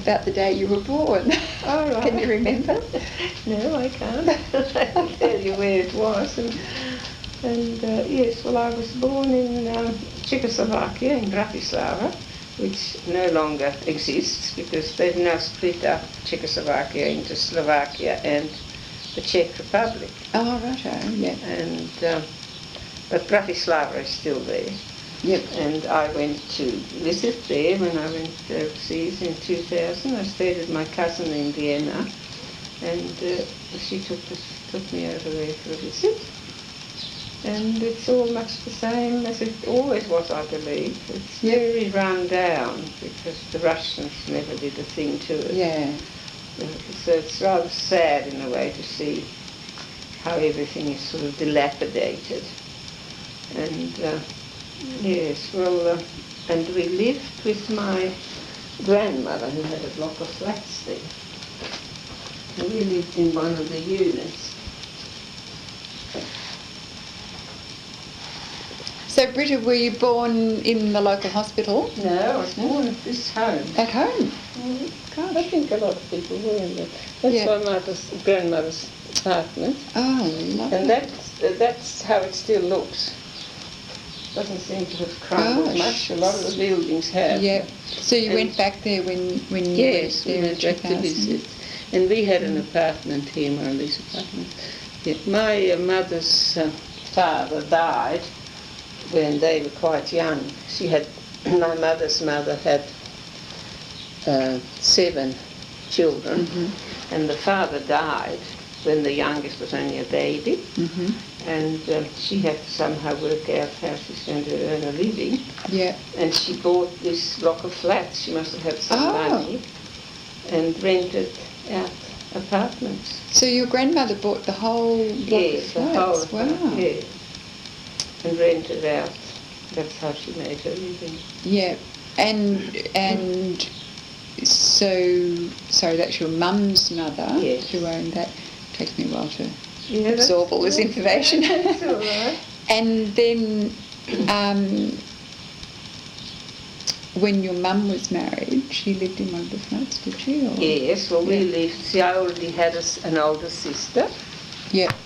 about the day you were born. Oh, right. Can you remember? No, I can't. I can tell you where it was. And yes, well, I was born in Czechoslovakia, in Bratislava, which no longer exists because they've now split up Czechoslovakia into Slovakia and the Czech Republic. Oh, right, yeah. And but Bratislava is still there. Yep. And I went to visit there when I went overseas in 2000. I stayed with my cousin in Vienna, and she took me over there for a visit. And it's all much the same as it always was, I believe. It's very run down because the Russians never did a thing to it. Yeah. So it's rather sad in a way to see how everything is sort of dilapidated. And yes, well, and we lived with my grandmother who had a block of flats there. And we lived in one of the units. So, Britta, were you born in the local hospital? No, I was born at this home. At home? I think a lot of people were in there. That's my grandmother's apartment. Oh, lovely. And that's how it still looks. Doesn't seem to have crumbled much. A lot of the buildings have. Yeah. So you went back there when you went there went back to visit. And we had an apartment here, one of these apartments. Yeah. My mother's father died when they were quite young. My mother's mother had 7 children, and the father died when the youngest was only a baby, and she had to somehow work out how she's going to earn a living. Yeah. And she bought this block of flats. She must have had some money, and rented out apartments. So your grandmother bought the whole block of flats? The whole wow. Yeah. And rented out. That's how she made her living. Yeah. And so, sorry, that's your mum's mother who owned that. Takes me a while to absorb all this information. That's all right. And then when your mum was married, she lived in one of the flats, did she? Or? Yes, well, we lived. See, I already had an older sister,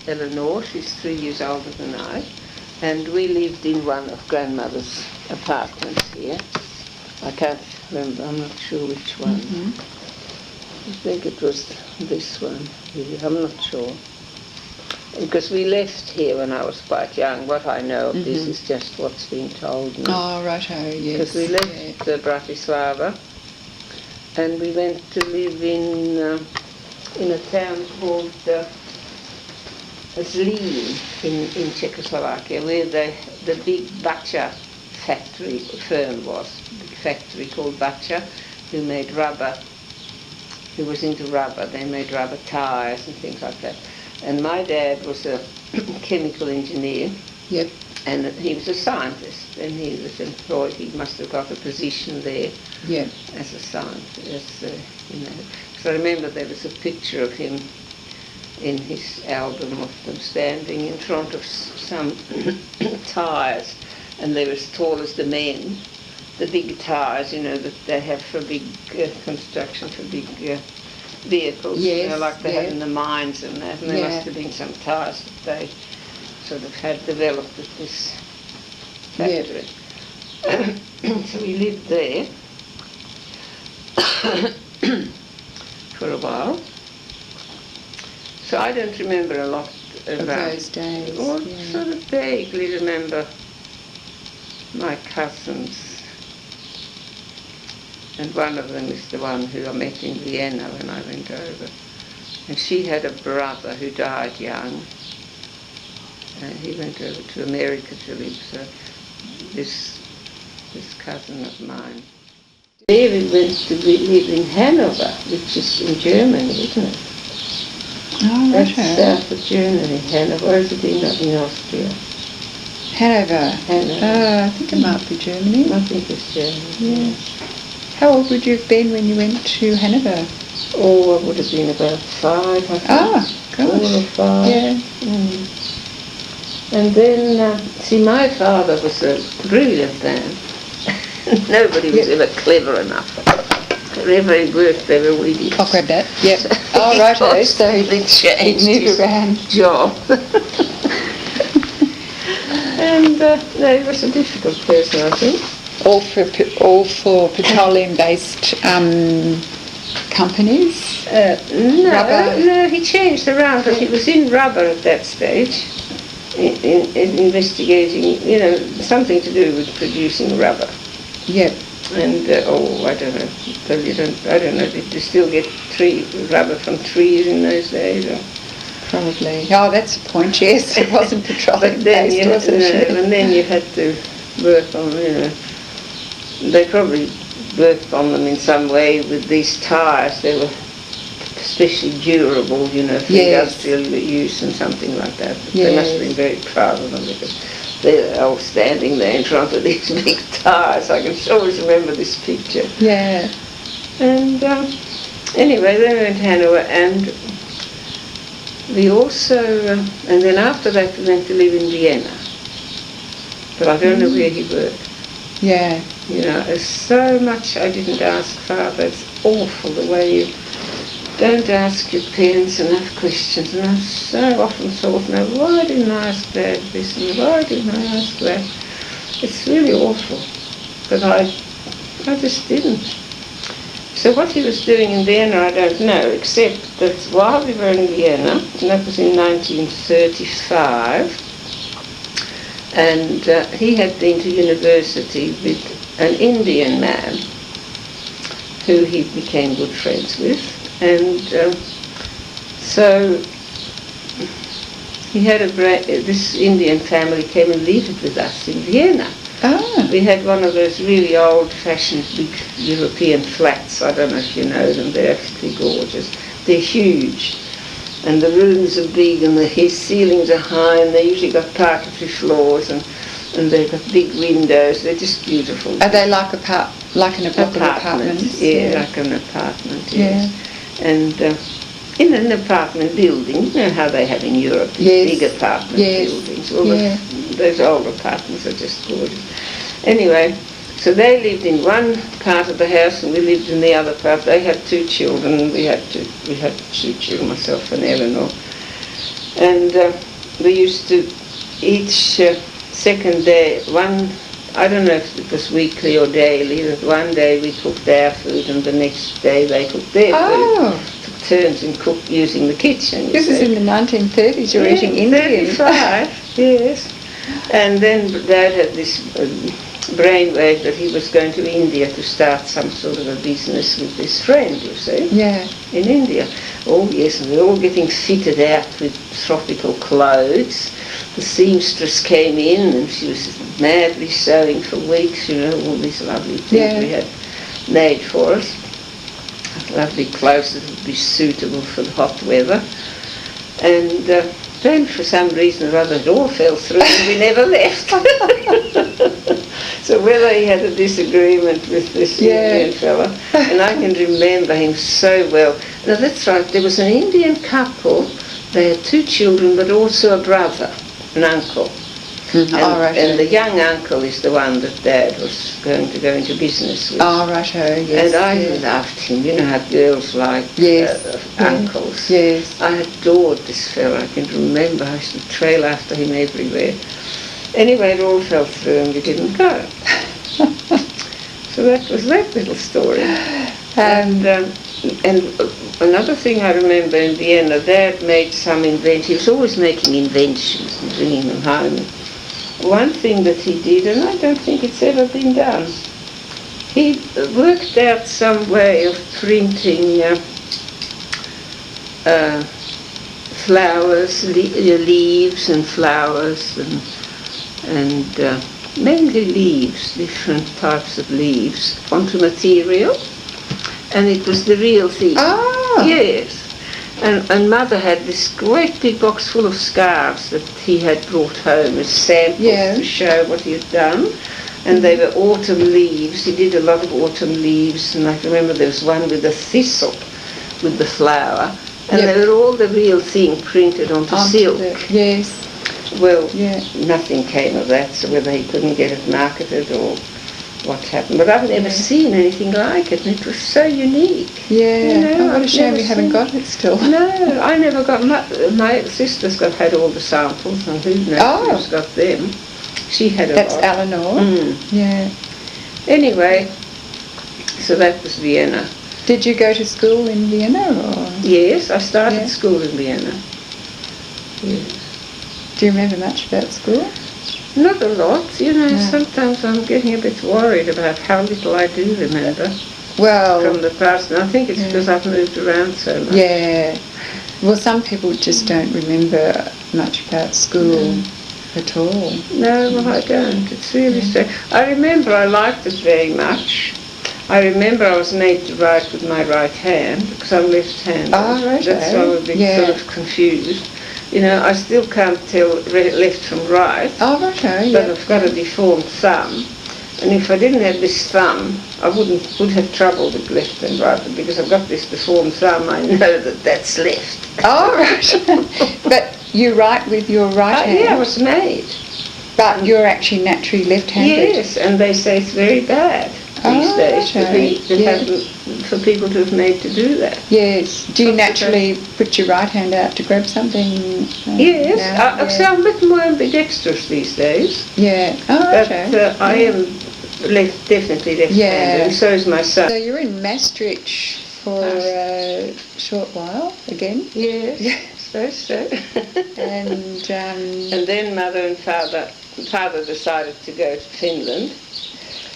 Eleanor. She's 3 years older than I. And we lived in one of grandmother's apartments here. I can't remember, I'm not sure which one. I think it was this one here, I'm not sure. Because we left here when I was quite young. What I know of this is just what's been told me. Oh, righto, yes. Because we left Bratislava and we went to live in a town called Zlín in Czechoslovakia, where the big Bacha factory firm was. A big factory called Bacha, who made rubber, who was into rubber. They made rubber tires and things like that. And my dad was a chemical engineer. Yep. And he was a scientist, and he was employed. He must have got a position there as a scientist, So I remember there was a picture of him in his album of them standing in front of some tires, and they were as tall as the men, the big tires, that they have for big construction, for big vehicles, like they had in the mines and that, and there must have been some tires that they sort of had developed at this factory. So we lived there for a while. So I don't remember a lot about those days. Or sort of vaguely remember my cousins. And one of them is the one who I met in Vienna when I went over. And she had a brother who died young. And he went over to America to live, so this cousin of mine. There we went to live in Hanover, which is in Germany, isn't it? Oh, that's south of Germany, Hanover. Or is it in Austria? Hanover. I think it might be Germany. I think it's Germany. Yeah. How old would you have been when you went to Hanover? Oh, I would have been about 5, I think. Oh, gosh. 4 or 5. Yeah. And then, see, my father was a brilliant man. Nobody was ever clever enough. wherever he worked, they were weedy. I'll grab that. Yep. Oh, righto. So he moved around. Job. And no, he was a difficult person, I think. All for petroleum-based companies? No, he changed around, but he was in rubber at that stage, in investigating, something to do with producing rubber. Yep. And, I don't know, I don't know, did you still get rubber from trees in those days? Or? Probably. Oh, that's a point, yes. It wasn't petroleum-based, was it? And then you had to work on, they probably worked on them in some way with these tyres. They were especially durable, for industrial use and something like that. But they must have been very proud of them because they were all standing there in front of these big tyres. I can always remember this picture. Yeah. And anyway, then we went to Hanover, and we also, and then after that we went to live in Vienna. But I don't know where he worked. Yeah. There's so much I didn't ask Father. It's awful the way you don't ask your parents enough questions. And I so often thought, no, why didn't I ask Dad this and why didn't I ask that? It's really awful. But I just didn't. So what he was doing in Vienna, I don't know, except that while we were in Vienna, and that was in 1935, and he had been to university with an Indian man who he became good friends with, and so he had this Indian family came and lived with us in Vienna. Oh. We had one of those really old-fashioned big European flats. I don't know if you know them. They're actually gorgeous. They're huge. And the rooms are big and the ceilings are high, and they usually got parquetry floors, and they've got big windows. They're just beautiful. Are they like an apartment? Yeah, like an apartment, yes. Yeah. And in an apartment building, you know how they have in Europe, big apartment buildings. Well, those old apartments are just gorgeous. Anyway, so they lived in one part of the house and we lived in the other part. They had 2 children. We had 2 children, myself and Eleanor. And we used to each second day, I don't know if it was weekly or daily, that one day we cooked our food and the next day they cooked their food. Took turns in using the kitchen. This is in the 1930s, you're eating Indian. 35, yes. And then Dad had this brainwave that he was going to India to start some sort of a business with his friend, you see. Yeah. In India. Oh yes, and we're all getting fitted out with tropical clothes. The seamstress came in and she was madly sewing for weeks, all these lovely things we had made for us. Lovely clothes that would be suitable for the hot weather. And then for some reason or other it all fell through and we never left. So whether he had a disagreement with this Indian fella, and I can remember him so well. Now that's right, there was an Indian couple, they had 2 children but also a brother, an uncle. And the young uncle is the one that Dad was going to go into business with. Oh, righto, yes. And I loved him. You know how girls like uncles. Yes. I adored this fellow. I can remember I used to trail after him everywhere. Anyway, it all fell through and we didn't go. So that was that little story. And another thing I remember in Vienna, Dad made some inventions. He was always making inventions and bringing them home. One thing that he did, and I don't think it's ever been done, he worked out some way of printing flowers, leaves and flowers, and mainly leaves, different types of leaves, onto material, and it was the real thing. Ah! Yes. And Mother had this great big box full of scarves that he had brought home as samples to show what he had done. And they were autumn leaves. He did a lot of autumn leaves. And I remember there was one with a thistle with the flower. And they were all the real thing printed onto silk. Yes. Well, nothing came of that. So whether he couldn't get it marketed or what happened. But I've never seen anything like it, and it was so unique. Yeah, you know, what a shame you haven't got it still. No, I never got my sister's had all the samples, and who knows who's got them. She had a That's lot. Eleanor. Yeah. Anyway, so that was Vienna. Did you go to school in Vienna? Or? Yes, I started school in Vienna. Yes. Do you remember much about school? Not a lot, you know. Sometimes I'm getting a bit worried about how little I do remember. Well, from the past, and I think it's because I've moved around so much. Yeah. Well, some people just don't remember much about school at all. No, well, I don't. It's really strange. I remember I liked it very much. I remember I was made to write with my right hand because I'm left-handed. Oh, right. That's why I was a bit sort of confused. You know, I still can't tell left from right. Oh, right. But I've got a deformed thumb. And if I didn't have this thumb, I would have trouble with left and right. But because I've got this deformed thumb, I know that that's left. Oh, right. But you write with your right hand? Yeah, I was made. But you're actually naturally left-handed? Yes, and they say it's very bad these days for people to have made to do that. Yes. Do you naturally put your right hand out to grab something? Yes. So I'm a bit more ambidextrous these days. Yeah. Oh, okay. But I am definitely left-handed, and so is my son. So you're in Maastricht for a short while again? Yes. So. And then mother and father decided to go to Finland.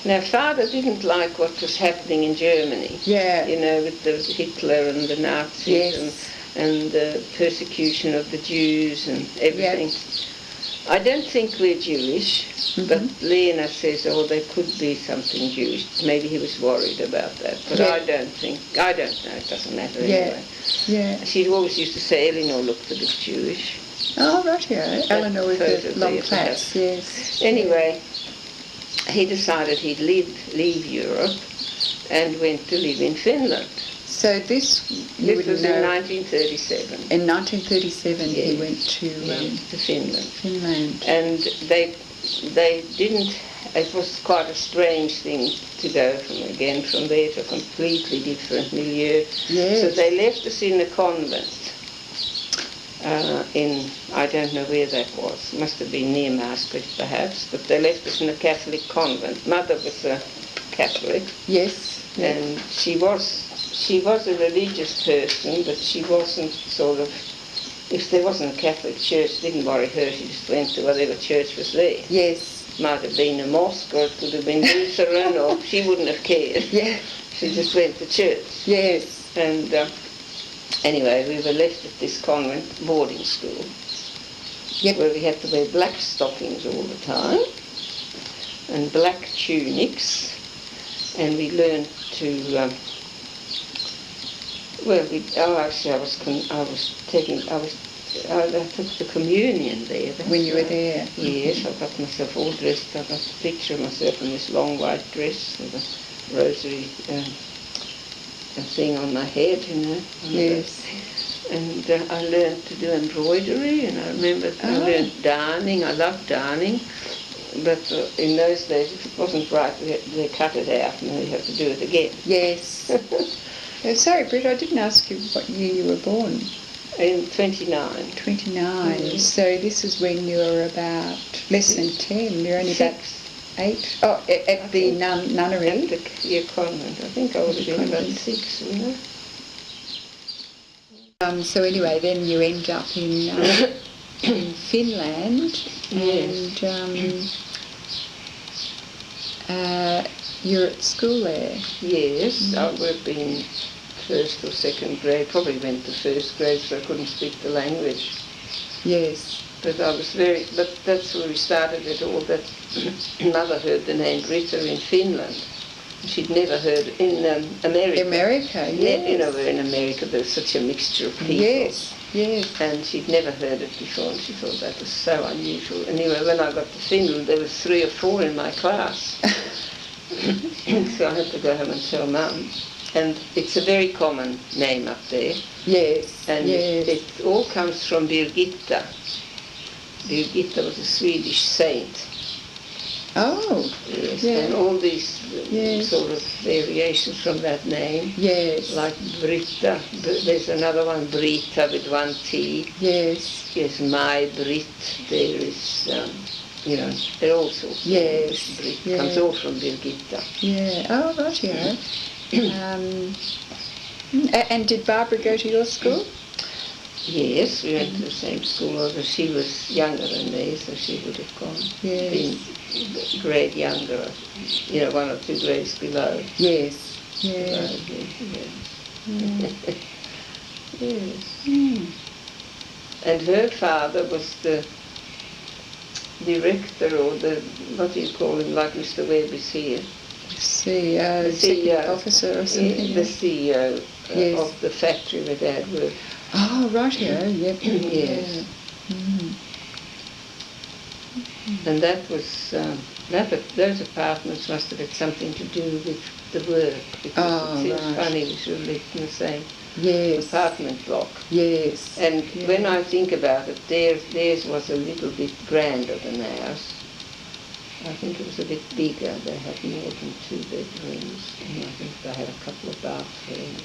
Now, father didn't like what was happening in Germany. Yeah. You know, with the Hitler and the Nazis and the persecution of the Jews and everything. Yep. I don't think we're Jewish, but Lena says, there could be something Jewish. Maybe he was worried about that, but I don't know, it doesn't matter anyway. Yeah. She always used to say Eleanor looked a bit Jewish. Oh, right, Eleanor with the long plaits, yes. Anyway, he decided he'd leave Europe and went to live in Finland. So this was in 1937. In 1937 he went to Finland. And they didn't, it was quite a strange thing to go from there to a completely different milieu. Yes. So they left us in a convent. I don't know where that was. Must have been near Maastricht, perhaps. But they left us in a Catholic convent. Mother was a Catholic. Yes. And she was a religious person, but she wasn't sort of. If there wasn't a Catholic church, it didn't worry her. She just went to whatever church was there. Yes. Might have been a mosque, or it could have been Lutheran, or she wouldn't have cared. Yeah. She just went to church. Yes. And anyway, we were left at this convent boarding school, where we had to wear black stockings all the time, and black tunics, and we learned to. I took the communion there. When you were there? Yes, I got myself all dressed. I got a picture of myself in this long white dress with a rosary thing on my head, you know. Yes. And I learned to do embroidery, and I remember I learned darning. I loved darning. But in those days, if it wasn't right, they cut it out and we had to do it again. Yes. Sorry, Britta, I didn't ask you what year you were born. In 29. 29. Mm-hmm. So this is when you were about less than 10. You're only about 8. Oh, at the nunnery? At the convent. I think I would have been about 6, you know. So anyway, then you end up in Finland, and you're at school there. Yes, I would have been first or second grade, probably went to first grade, so I couldn't speak the language. Yes. But but that's where we started it all, that mother heard the name Britta in Finland. She'd never heard in America. America, yes. You know, we're in America, there's such a mixture of people. Yes, yes. And she'd never heard it before, and she thought that was so unusual. Anyway, when I got to Finland, there were 3 or 4 in my class. So I had to go home and tell Mum. And it's a very common name up there. Yes, and it all comes from Birgitta. Birgitta was a Swedish saint. Oh. Yes. Yes, and all these sort of variations from that name. Yes. Like Britta. There's another one, Britta with one T. Yes. Yes, my Brit. There is, they're all sorts. Yes. Brit comes all from Birgitta. Yeah. Oh, right, yeah. And did Barbara go to your school? Yes, we went to the same school, although she was younger than me, so she would have been a grade younger, 1 or 2 grades below. Yes. Yeah. Yes. And her father was the director, or what do you call him, like Mr. Webb is here? CEO, executive officer or something? The CEO of the factory where Dad worked. Oh, rightio, yep. Yes. And that was, those apartments must have had something to do with the work, because it seems funny we should have lived in the same apartment block. Yes. And when I think about it, theirs was a little bit grander than ours. I think it was a bit bigger. They had more than 2 bedrooms, and I think they had a couple of bathrooms.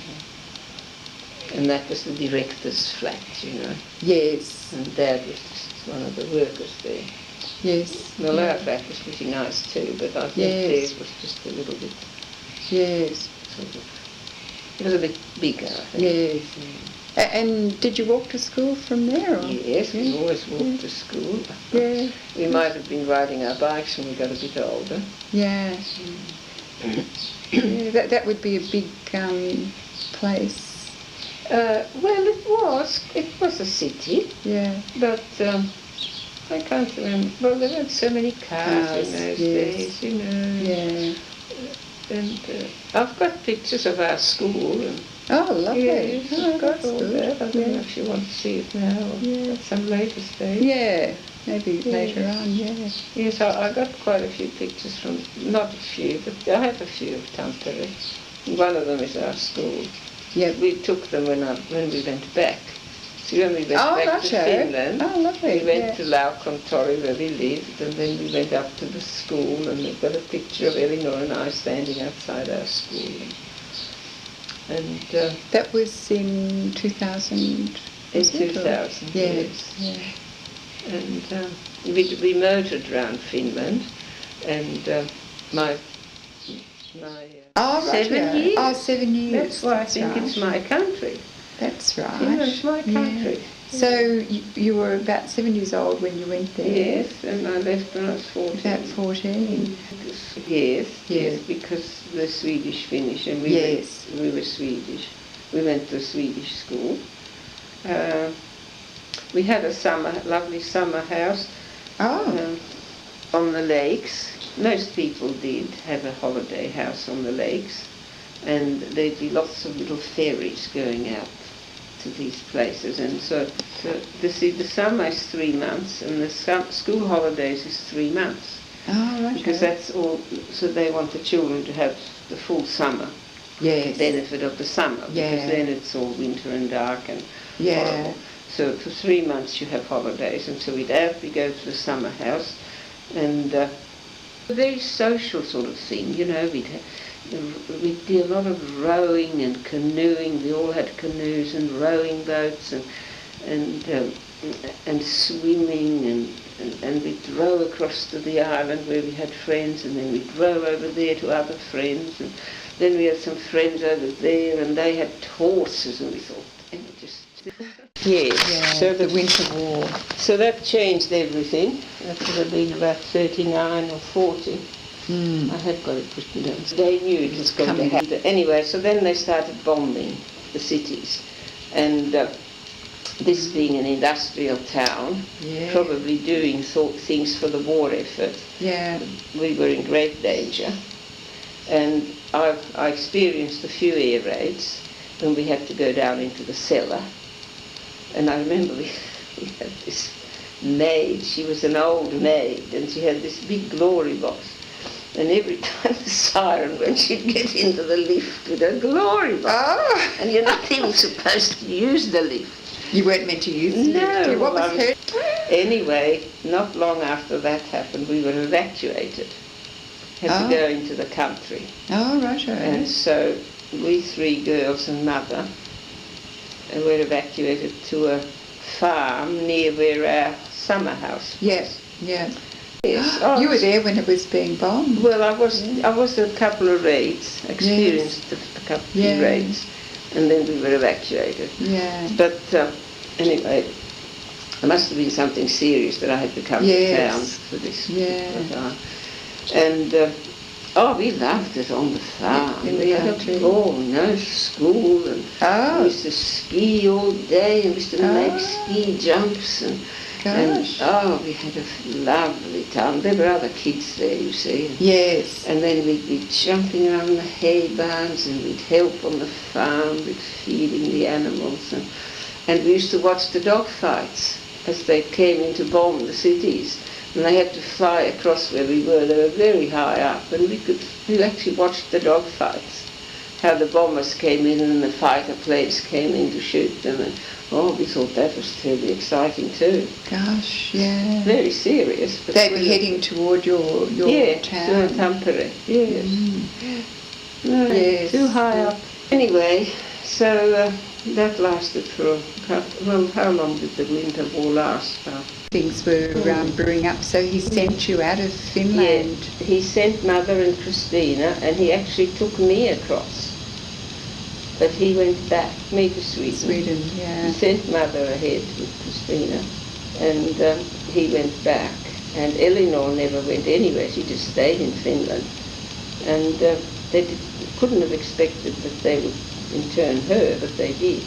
And that was the director's flat, Yes. And Dad was just one of the workers there. Yes. Well, our flat was pretty nice too, but I think theirs was just a little bit... Yes. It was a bit bigger, I think. Yes. And did you walk to school from there? Or? Yes, we always walked to school. Yeah. We might have been riding our bikes when we got a bit older. Yeah. That would be a big place. Well, it was a city. Yeah. But I can't remember. Well, there weren't so many cars in those days, Yeah. And I've got pictures of our school. And oh, lovely. Yes, I've got all that. I don't know if you want to see it now or at some later stage. Yeah, maybe later on, Yes, I got quite a few pictures from, not a few, but I have a few of Tampere. One of them is our school. Yeah. We took them when we went back. So when we went back to Finland, we went to Laukontori where we lived, and then we went up to the school, and we've got a picture of Elinor and I standing outside our school. And that was in 2000. In 2000, yes. Yeah. And we motored around Finland, and my 7 years. Oh, 7 years. That's why I think it's my country. That's right. It's my country. Yeah. So you were about 7 years old when you went there? Yes, and I left when I was 14. About 14. Yes, because the Swedish Finnish, and we were Swedish. We went to a Swedish school. We had a lovely summer house on the lakes. Most people did have a holiday house on the lakes, and there'd be lots of little ferries going out to these places. And so the summer is 3 months, and the school holidays is 3 months. Oh, right. Because that's all. So they want the children to have the full summer. Yes. Benefit of the summer, because then it's all winter and dark and horrible. So for 3 months you have holidays, and so we'd go to the summer house, and a very social sort of thing, we'd do a lot of rowing and canoeing. We all had canoes and rowing boats, and swimming, and we'd row across to the island where we had friends, and then we'd row over there to other friends, and then we had some friends over there, and they had horses, and we thought, so the Winter War. So that changed everything. That would have been about 39 or 40. I had got it written down. They knew it was going to happen. Anyway, so then they started bombing the cities, and this being an industrial town, probably doing things for the war effort, we were in great danger. And I experienced a few air raids when we had to go down into the cellar. And I remember we had this maid. She was an old maid, and she had this big glory box. And every time the siren went, she'd get into the lift with her glory box. Oh. And you're not even supposed to use the lift. You weren't meant to use the lift. No. What was her? Anyway, not long after that happened, we were evacuated. had to go into the country. Oh, right. And so we 3 girls and mother were evacuated to a farm near where our summer house was. Yes. Yes. You were there when it was being bombed. Well, I was a couple of raids, experienced a couple of raids, and then we were evacuated. Yeah. But anyway, it must have been something serious that I had to come to town for this. Yeah. And we loved it on the farm. We had no school, and we used to ski all day, and we used to make ski jumps, and we had a lovely time. There were other kids there, you see. Yes. And then we'd be jumping around the hay barns, and we'd help on the farm with feeding the animals, and we used to watch the dog fights as they came in to bomb the cities. And they had to fly across where we were. They were very high up, and we actually watched the dog fights, how the bombers came in and the fighter planes came in to shoot them. And we thought that was terribly exciting too. Gosh, yeah. Very serious. But they'd be heading toward your town. To Tampere, yes. Too high up. Anyway, so that lasted for how long did the winter war last? Things were brewing up, so he sent you out of Finland. Yeah, he sent Mother and Christina, and he actually took me across. But he went back, me to Sweden. He sent Mother ahead with Christina, and he went back. And Eleanor never went anywhere, she just stayed in Finland. And they couldn't have expected that they would intern her, but they did.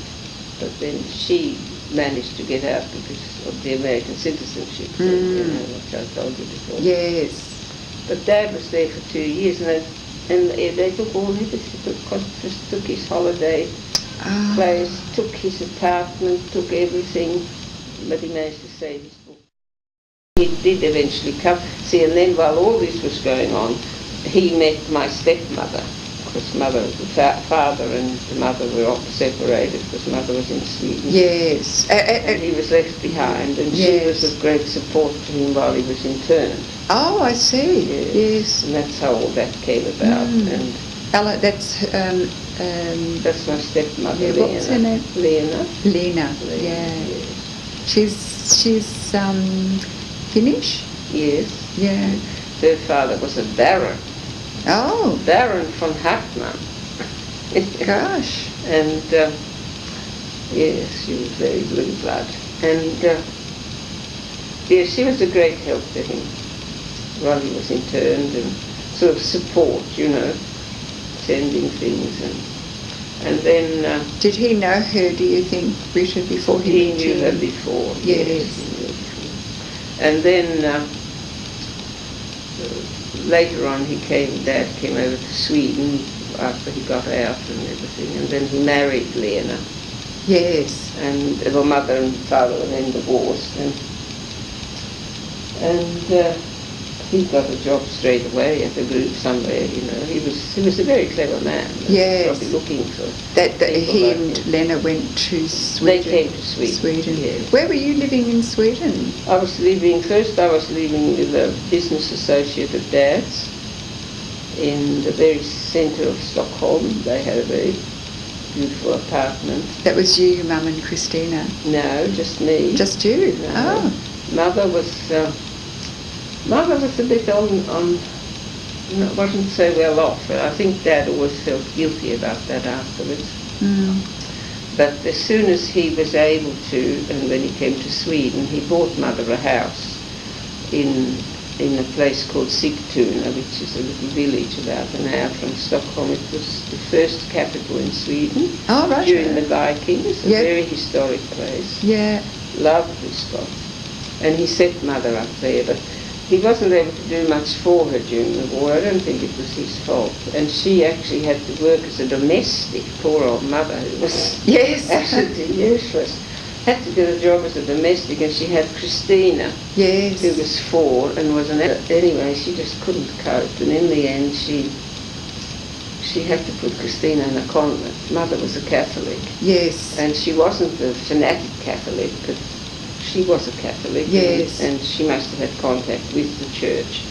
But then she managed to get out because of the American citizenship thing, which I told you before. Yes. But Dad was there for 2 years, and they took all everything. Just took his holiday place, took his apartment, took everything, but he managed to save his book. He did eventually come. See, and then while all this was going on, he met my stepmother. Because father and the mother were all separated because Mother was in Sweden. Yes. And he was left behind, and she was of great support to him while he was interned. Oh, I see. Yes. And that's how all that came about. And Ella, that's my stepmother, Lena. What's her name? Lena. Yeah. She's Finnish? Yes. Yeah. Her father was a baron. Oh. Baron von Hartmann. Gosh. And yes, she was very blue blood. And she was a great help to him while he was interned, and sort of support, sending things. And then... did he know her, do you think, Britta, before he knew her before. Yes. And then... later on, Dad came over to Sweden after he got out and everything, and then he married Lena. Yes. And Mother and Father were then divorced, and he got a job straight away at the group somewhere. He was a very clever man. Yes. Probably looking for that he and Lena went to Sweden. They came to Sweden. Yes. Where were you living in Sweden? I was living with a business associate of Dad's in the very centre of Stockholm. They had a very beautiful apartment. That was you, Mum and Christina? No, just me. Just you? No. Oh. Mother was a bit wasn't so well off. I think Dad always felt guilty about that afterwards. But as soon as he was able to, and when he came to Sweden, he bought Mother a house in a place called Sigtuna, which is a little village about an hour from Stockholm. It was the first capital in Sweden during the Vikings, a very historic place. Yeah. Lovely spot. And he set Mother up there, but he wasn't able to do much for her during the war. I don't think it was his fault. And she actually had to work as a domestic, poor old Mother, who was absolutely useless. Had to do a job as a domestic, and she had Christina, who was 4 and was anyway, she just couldn't cope. And in the end, she had to put Christina in a convent. Mother was a Catholic. Yes. And she wasn't a fanatic Catholic, but she was a Catholic, and she must have had contact with the church.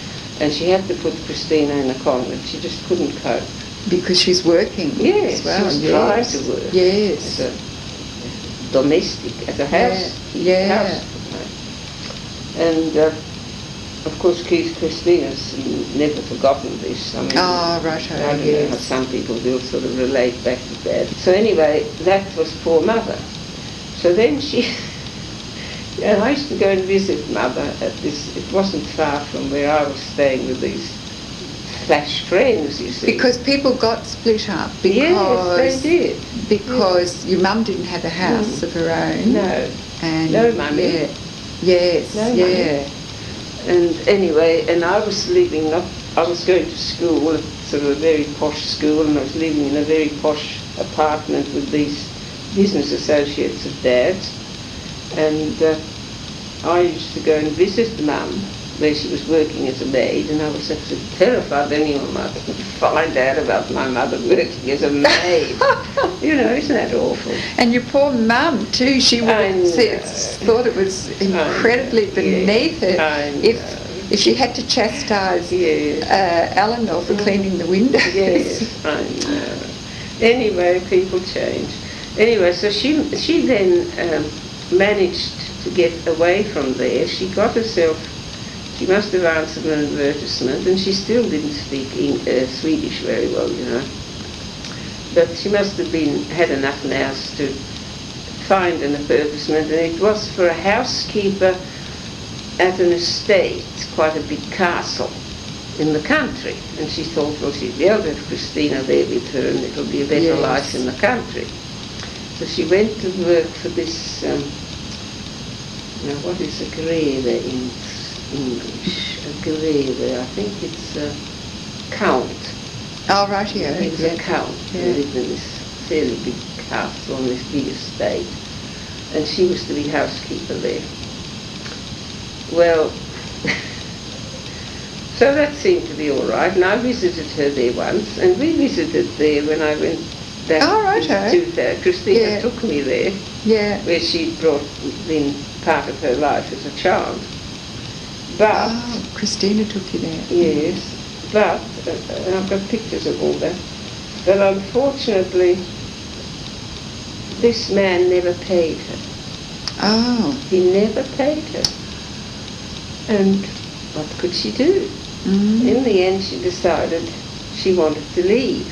and she had to put Christina in a convent. She just couldn't cope. Because she's working as well. She was trying to work. Yes. As a domestic, as a house. House. And of course, Christina's never forgotten this. I mean, I don't know how some people will sort of relate back to that. So anyway, that was poor Mother. So then and I used to go and visit Mother at this. It wasn't far from where I was staying with these flash friends, you see. Because people got split up. Yes, they did. Because your mum didn't have a house of her own. No. And no money. Yeah. Yes. No money. And anyway, and I was living I was going to school, sort of a very posh school, and I was living in a very posh apartment with these business associates of Dad's. And I used to go and visit Mum where she was working as a maid, and I was absolutely terrified anyone might find out about my mother working as a maid. You know, isn't that awful? And your poor mum too, she thought it was incredibly beneath her if she had to chastise Eleanor for cleaning the windows. Yes, I know. Anyway, people change. Anyway, so she then managed to get away from there. She got herself, she must have answered an advertisement, and she still didn't speak Swedish very well, you know. But she must have had enough nous to find an advertisement, and it was for a housekeeper at an estate, quite a big castle in the country. And she thought, well, she'd be able to have Christina there with her, and it'll be a better life in the country. So she went to work for this, now what is a greve in English? A greve, I think it's a count. Oh, right, yeah. He was a count who lived in this fairly big castle on this big estate. And she was to be housekeeper there. Well, so that seemed to be all right. And I visited her there once, and we visited there when I went back to there. Christina took me there, where she'd brought in part of her life as a child. But Christina took you there. Yes, but and I've got pictures of all that. But unfortunately, this man never paid her. Oh. He never paid her. And what could she do? Mm-hmm. In the end, she decided she wanted to leave.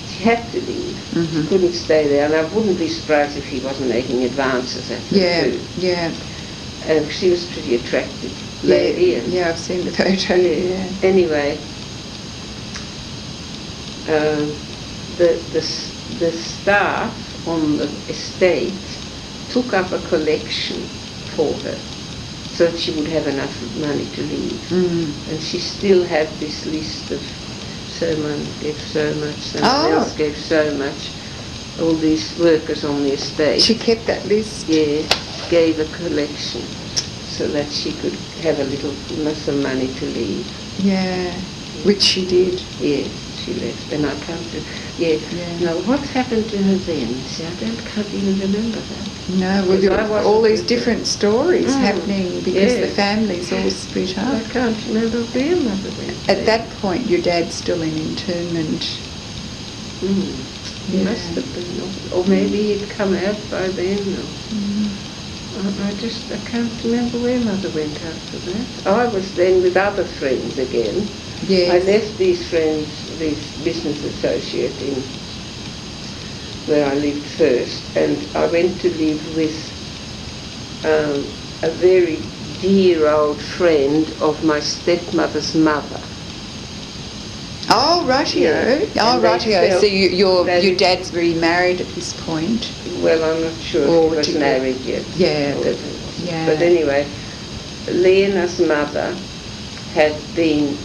She had to leave. Mm-hmm. She couldn't stay there, and I wouldn't be surprised if he wasn't making advances at her too. Yeah. She was a pretty attractive lady. Yeah, I've seen the photo. Yeah. Anyway, the staff on the estate took up a collection for her, so that she would have enough money to leave. Mm. And she still had this list of someone gave so much, someone else gave so much, all these workers on the estate. She kept that list? Yeah, gave a collection so that she could have a little some money to leave. Yeah, which she did. Yeah, she left. And I can't do... Now, what happened to her then? See, I can't even remember that. No, well, there were all these different stories happening because the families all split up. I can't remember where Mother went. At that point, your dad's still in internment. He must have been, or maybe he'd come out by then. I can't remember where Mother went after that. I was then with other friends again. Yes. I left these friends, this business associate in where I lived first, and I went to live with a very dear old friend of my stepmother's mother. Oh, rightio. Oh, rightio. So your dad's remarried at this point? Well, I'm not sure if he was married yet. But anyway, Lena's mother had been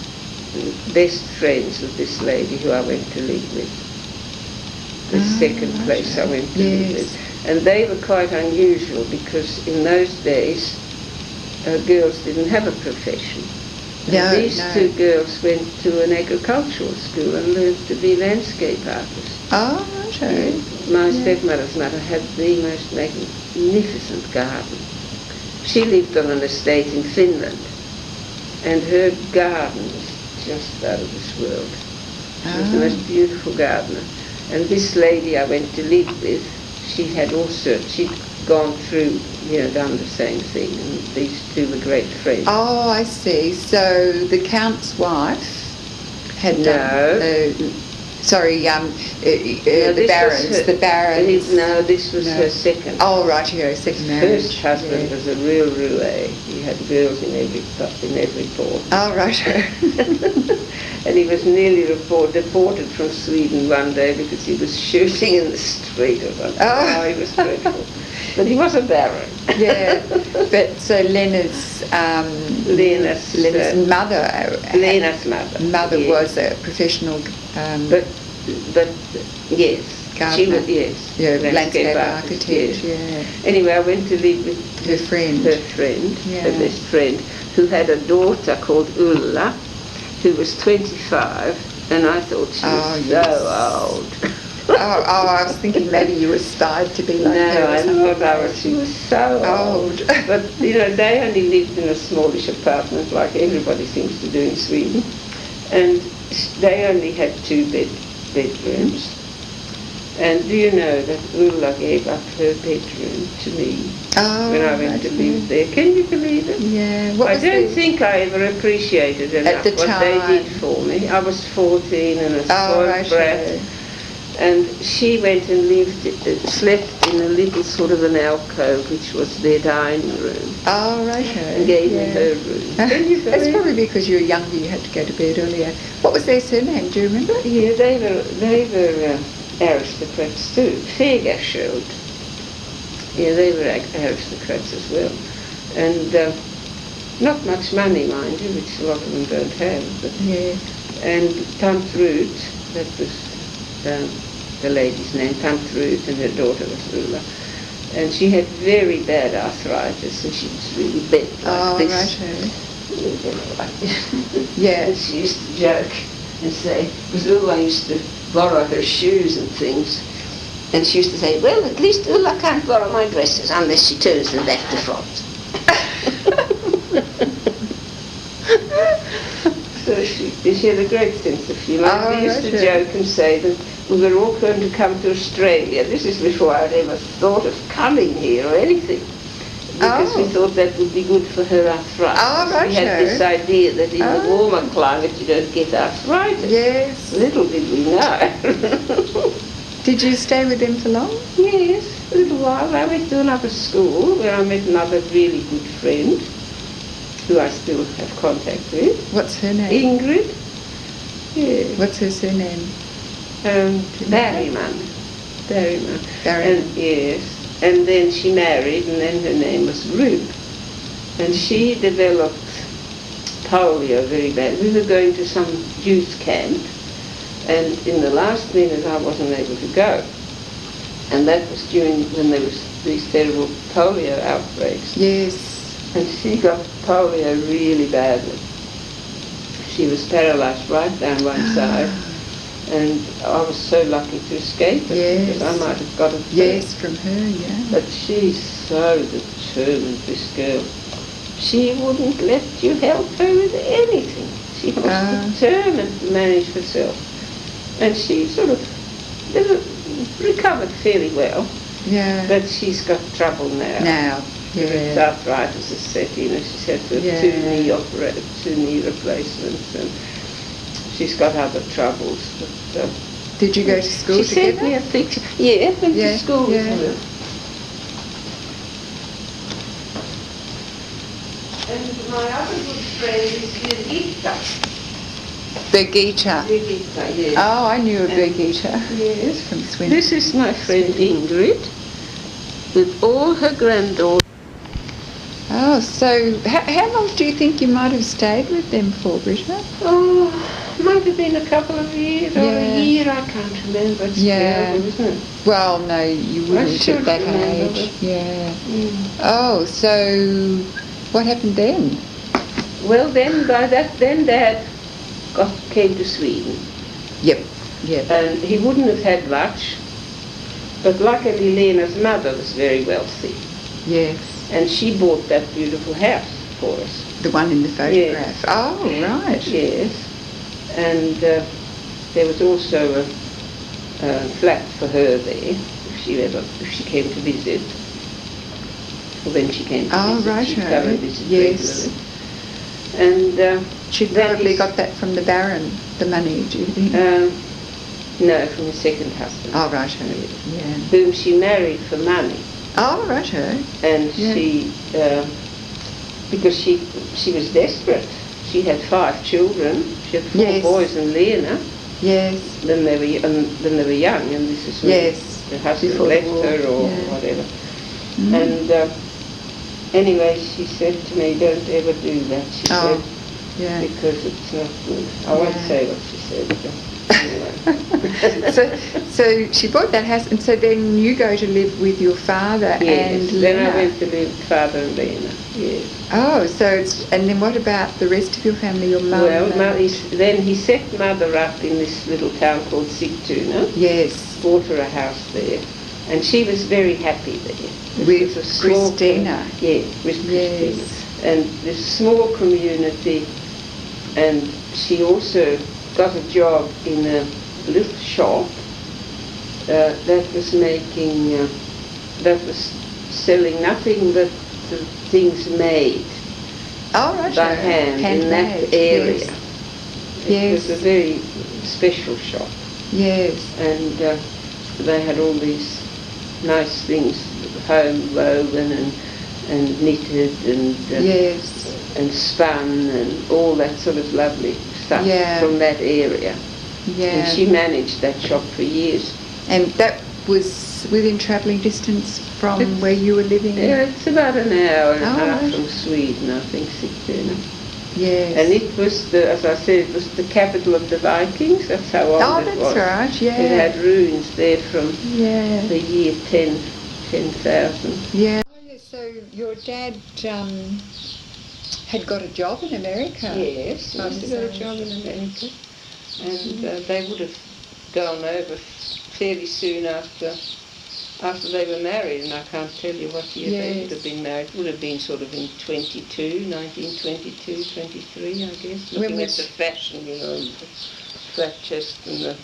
best friends with this lady who I went to live with. The second place I went to live with. And they were quite unusual because in those days girls didn't have a profession. These two girls went to an agricultural school and learned to be landscape artists. Oh, okay. My stepmother's mother had the most magnificent garden. She lived on an estate in Finland. and her garden was just out of this world. She was the most beautiful gardener. And this lady I went to live with, she'd gone through, done the same thing, and these two were great friends. Oh, I see. So the Count's wife had done... the Baron's... No, this was her second. Oh, right, second marriage. First husband was a real roue. He had girls in every port. Oh, right. And he was nearly deported from Sweden one day because he was shooting in the street or something. Oh, he was dreadful. But he was a baron. Yeah. But so Lena's mother. Lena's mother. Mother was a professional. But yes. Gardener. She was, yes. Yeah, landscape architect. Yes. Yeah. Anyway, I went to live with her friend, her best friend, who had a daughter called Ulla, who was 25, and I thought she was so old. I was thinking maybe you aspired to be like her. No, I thought she was so old. But, they only lived in a smallish apartment like everybody seems to do in Sweden. And they only had 2 bedrooms. And do you know that Ulla gave up her bedroom to me when I went to live there? Can you believe it? Yeah. I don't think I ever appreciated enough what they did for me. I was 14 and a spoiled brat. And she went and slept in a little sort of an alcove, which was their dining room. Oh, right. And gave me her room. That's probably because you were younger, you had to go to bed earlier. What was their surname, do you remember? Yeah, they were aristocrats too. Fagerskjöld. Yeah, they were aristocrats as well. And not much money, mind you, which a lot of them don't have. But, and Tant Ruth, that was the lady's name, Tant Ruth, and her daughter was Ulla. And she had very bad arthritis, and she was really bent like this. Right. Yeah. And she used to joke and say, because Ulla used to borrow her shoes and things, and she used to say, well, at least Ulla can't borrow my dresses unless she turns them back to front. So she had a great sense of humour. She used to joke and say that we were all going to come to Australia. This is before I'd ever thought of coming here or anything. Because we thought that would be good for her arthritis. We had this idea that in the warmer climate you don't get arthritis. Yes. Little did we know. Did you stay with them for long? Yes, a little while. I went to another school where I met another really good friend who I still have contact with. What's her name? Ingrid. Yeah. What's her surname? Berryman. And yes. And then she married, and then her name was Rube. And she developed polio very bad. We were going to some youth camp, and in the last minute I wasn't able to go. And that was when there was these terrible polio outbreaks. Yes. And she got polio really badly. She was paralyzed right down one side. And I was so lucky to escape it, because I might have got it. Yes, from her, yeah. But she's so determined, this girl. She wouldn't let you help her with anything. She was determined to manage herself. And she sort of recovered fairly well. Yeah. But she's got trouble now. Her arthritis is set in, and she's had to have 2 knee replacements, and she's got other troubles. But, did you go to school together? She sent me a picture. Yeah, went to school with her. And my other good friend is Birgitta. Birgitta, yes. Oh, I knew a Birgitta. Yes, from Sweden. This is my friend Ingrid, with all her granddaughters. Oh, so how long do you think you might have stayed with them for, Britta? Oh, might have been a couple of years, or a year, I can't remember. It's terrible, isn't it? Well, no, you wouldn't at that age. Oh, so what happened then? Well, then Dad came to Sweden. Yep. And he wouldn't have had much, but luckily Lena's mother was very wealthy. Yes. And she bought that beautiful house for us. The one in the photograph? Yes. Oh, right. Yes. And there was also a flat for her there, if she came to visit. Or when she came to visit, right, she'd come and visit yes. regularly. And she'd probably got that from the Baron, the money, do you think? No, from the second husband. Oh, right, yeah. Whom she married for money. Oh, right, and she, because she was desperate. She had 5 children. She had 4 boys and Lena. Yes. Then they were young, and this is when the husband left her or whatever. And anyway, she said to me, "Don't ever do that," she said, because it's not good. I won't say what she said, but anyway. so she bought that house, and so then you go to live with your father and Lena. Then I went to live with father and Lena, yes. Oh, so and then what about the rest of your family, your mum? Well, then he set mother up in this little town called Sigtuna. Yes. Bought her a house there. And she was very happy there. With Christina? Yeah, with Christina. And this small community, and she also got a job in a little shop that was selling nothing but the things made by hand in that area. It was a very special shop. Yes. And they had all these nice things, home woven and knitted and spun and all that sort of lovely stuff from that area. Yeah. And she managed that shop for years. And that was within travelling distance from where you were living? Yeah, it's about an hour and a half from Sweden, I think, Sigtuna. Yes. And it was, as I said, it was the capital of the Vikings. That's how old it was. Oh, that's right, yeah. It had ruins there from the year 10,000. Yeah. So your dad had got a job in America? Yes, he got a job in America. And they would have gone over fairly soon after they were married, and I can't tell you what year they would have been married. It would have been sort of in 1922, 23, I guess. Looking at the fashion, you know, the flat chest and the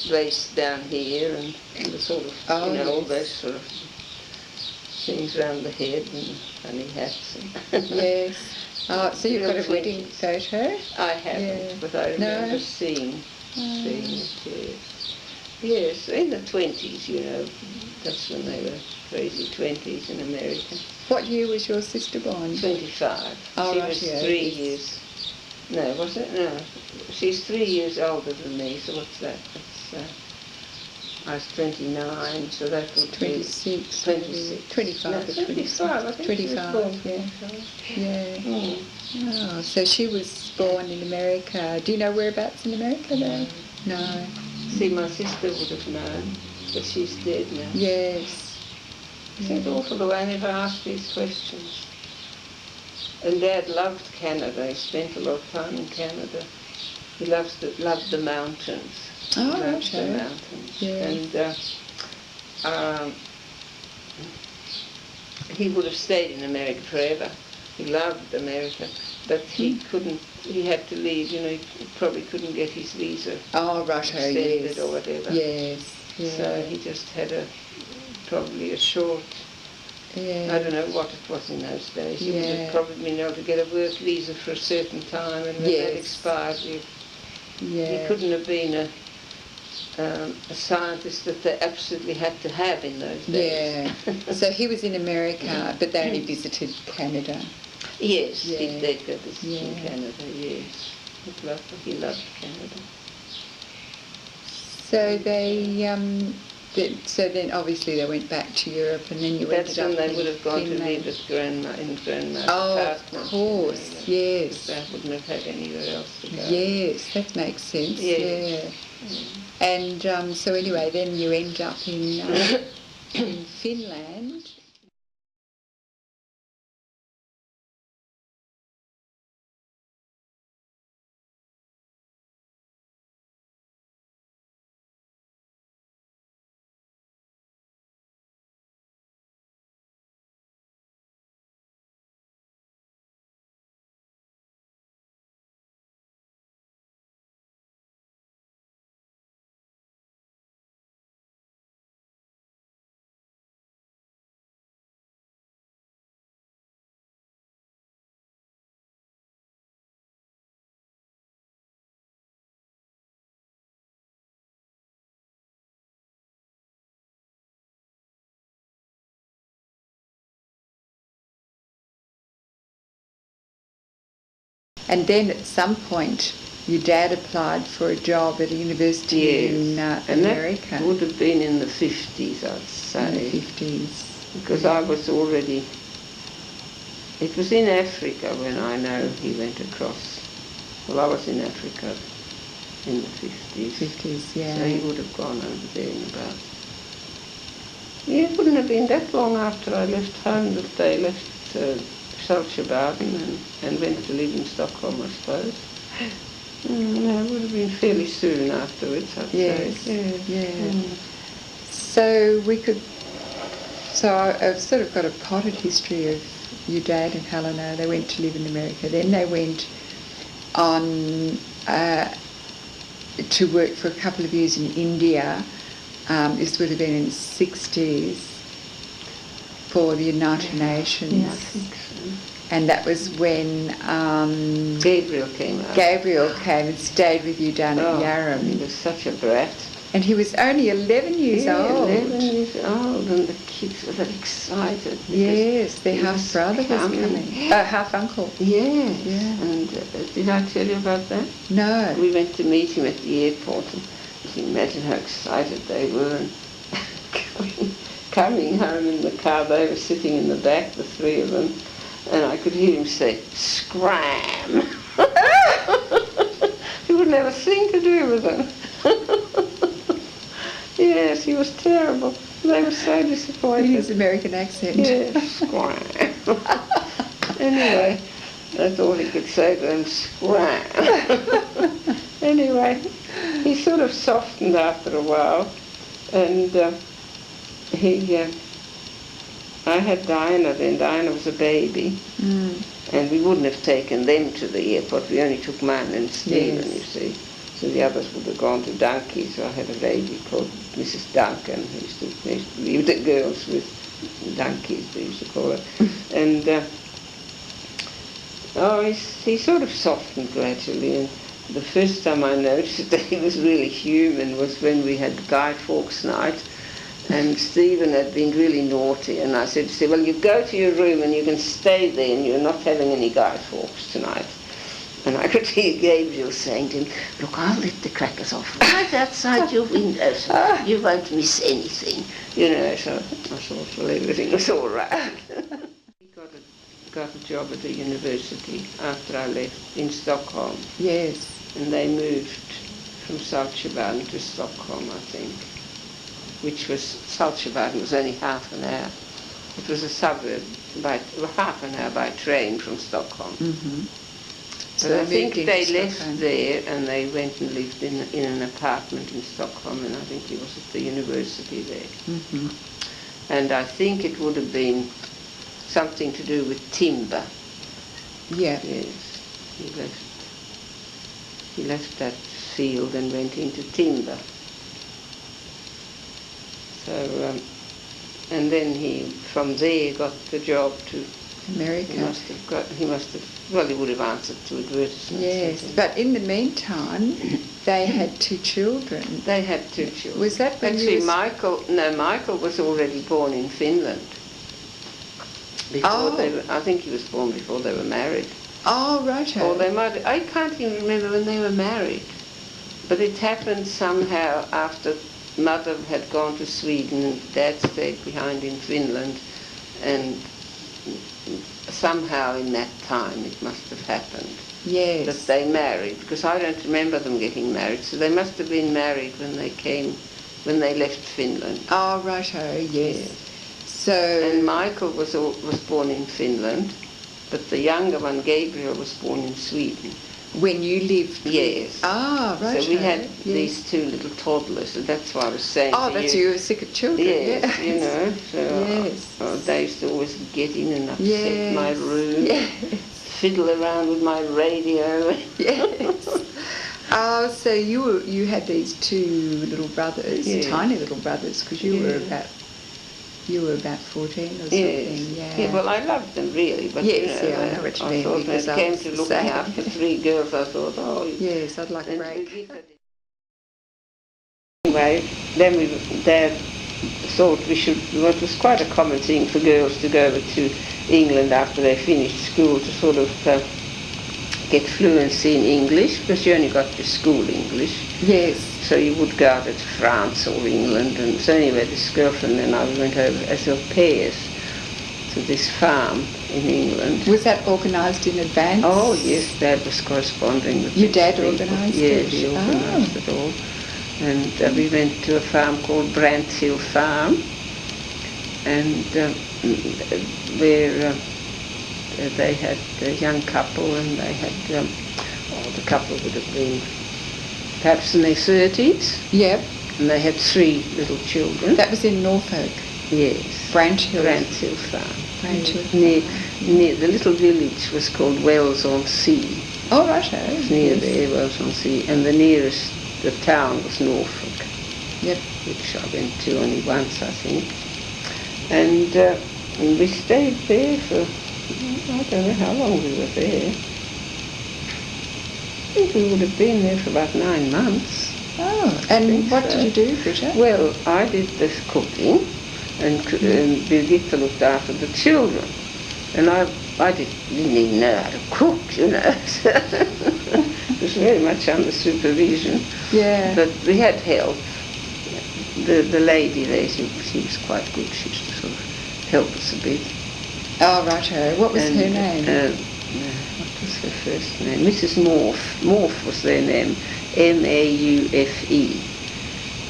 lace down here and the sort of, all those sort of things around the head and funny hats. Yes. So you've got a wedding photo? I haven't, but I remember seeing it, yes. Yes, in the 20s, you know, that's when they were crazy 20s in America. What year was your sister born? 25. She was 3 years. No, was it? No. She's 3 years older than me, so what's that? That's, I was 29, so that would 26. 26. 25. No, 25, I think 25, yeah. Oh, so she was born in America. Do you know whereabouts in America though? No. See, my sister would have known, but she's dead now. Yes. It's awful the way I never asked these questions. And Dad loved Canada. He spent a lot of time in Canada. He loved the mountains. Oh, loved the mountains. Yeah. And he would have stayed in America forever. He loved America, but he couldn't. He had to leave. You know, he probably couldn't get his visa extended or whatever. Yes. So he just had probably a short. I don't know what it was in those days. He would have probably been able to get a work visa for a certain time, and when that expired, he couldn't have been a scientist that they absolutely had to have in those days. Yeah. So he was in America, but they only visited Canada. Yes, he did go visit Canada, yes. He loved Canada. So so then obviously they went back to Europe, and then you ended up in Finland. That's when they would have gone to live with Grandma's apartment. Of course, yes. They wouldn't have had anywhere else to go. Yes, that makes sense, And so anyway, then you end up in Finland. And then at some point, your dad applied for a job at a university in America. That would have been in the 50s, I'd say. In the 50s. Because I was already... It was in Africa when I know he went across. Well, I was in Africa in the 50s. 50s, yeah. So he would have gone over there in about... Yeah, it wouldn't have been that long after I left home that they left Saltsjöbaden and went to live in Stockholm, I suppose. No, it would have been fairly soon afterwards, I'd say. Yeah. So we could... So I've sort of got a potted history of your dad and Helena. They went to live in America. Then they went on to work for a couple of years in India. This would have been in the 60s for the United Nations. Yeah, I think so. And that was when Gabriel came out. Gabriel came and stayed with you down at Yarram. He was such a brat. And he was only 11 years old. 11 years old, and the kids were that excited. Yes, their half-brother was coming. Half-uncle. Yes. Yeah. And did I tell you about that? No. We went to meet him at the airport, and you can imagine how excited they were. And coming home in the car, they were sitting in the back, the three of them, and I could hear him say, "Scram!" He wouldn't have a thing to do with them. Yes, he was terrible. They were so disappointed. His American accent. Yes, scram. Anyway, that's all he could say to them, scram. Anyway, he sort of softened after a while, and I had Diana then. Diana was a baby, and we wouldn't have taken them to the airport. We only took mine and Stephen, you see. So the others would have gone to Dalkeith. So I had a lady called Mrs. Duncan who used to leave the girls with Dalkeith, they used to call her. And he sort of softened gradually. And the first time I noticed that he was really human was when we had Guy Fawkes night. And Stephen had been really naughty. And I said to him, "Well, you go to your room and you can stay there and you're not having any Guy Fawkes tonight." And I could hear Gabriel saying to him, "Look, I'll let the crackers off right outside your window so you won't miss anything." You know, so I thought, well, everything was all right. He got a job at the university after I left in Stockholm. Yes. And they moved from Saltsjöbaden to Stockholm, I think, which was, Saltsjöbaden was only half an hour. It was a suburb, half an hour by train from Stockholm. Mm-hmm. So I think they left there and they went and lived in an apartment in Stockholm, and I think he was at the university there. Mm-hmm. And I think it would have been something to do with timber. Yeah. Yes. He left that field and went into timber. So, and then he, from there, got the job to America. He would have answered to advertisements. Yes, but in the meantime, they had two children. They had two children. Was that when Actually, Michael was already born in Finland. I think he was born before they were married. Oh, right. Or they might, I can't even remember when they were married. But it happened somehow after Mother had gone to Sweden and Dad stayed behind in Finland, and somehow in that time it must have happened. Yes. That they married, because I don't remember them getting married, so they must have been married when they left Finland. Oh, righto, yes. So. And Michael was born in Finland, but the younger one, Gabriel, was born in Sweden. When you lived? Yes. Ah, right. So we had these two little toddlers, and that's why I was saying you were sick of children. Yes, you know. So they used to always get in and upset my room, fiddle around with my radio. Yes. Oh, so you had these two little brothers, tiny little brothers, because you were about 14 or something. Yeah, well, I loved them really, but I know what you mean. Thought when it came to looking after three girls, I thought, yes, I'd like a break. Anyway, then Dad thought it was quite a common thing for girls to go over to England after they finished school to sort of get fluency in English, because you only got your school English. Yes. So you would go out to France or England, and so anyway, this girlfriend and I went over as au pairs to this farm in England. Was that organised in advance? Oh yes, Dad was corresponding with your dad organised it? Yeah, he organised it all. And we went to a farm called Brant Hill Farm, and where they had a young couple, and they had, the couple would have been perhaps in their 30s. Yep. And they had 3 little children. That was in Norfolk? Yes. Brant Hill Farm. Brant Hill. Near the little village was called Wells-on-Sea. Oh, right. Near there, Wells-on-Sea. And the nearest, the town was Norfolk. Yep. Which I went to only once, I think. And we stayed there for, I don't know how long we were there. I think we would have been there for about 9 months. Oh, and what did you do, Britta? Well, I did the cooking, and Birgitta looked after the children. And I didn't even know how to cook, you know. It was very much under supervision. Yeah. But we had help. The lady there, she was quite good. She used to sort of help us a bit. Oh, righto. What was her name? What was her first name? Mrs. Morph. Morph was their name. Maufe.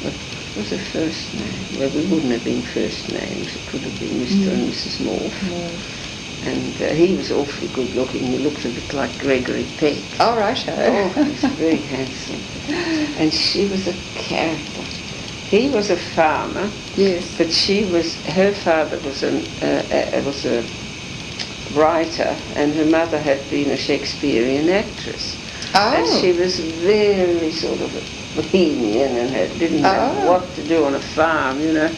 What was her first name? Well, we wouldn't have been first names. It could have been Mr. and Mrs. Morph. And he was awfully good looking. He looked a bit like Gregory Peck. Oh, righto. Oh, he was very handsome. And she was a character. He was a farmer. Yes. But her father was a writer, and her mother had been a Shakespearean actress. Oh. And she was very sort of bohemian and didn't know what to do on a farm, you know.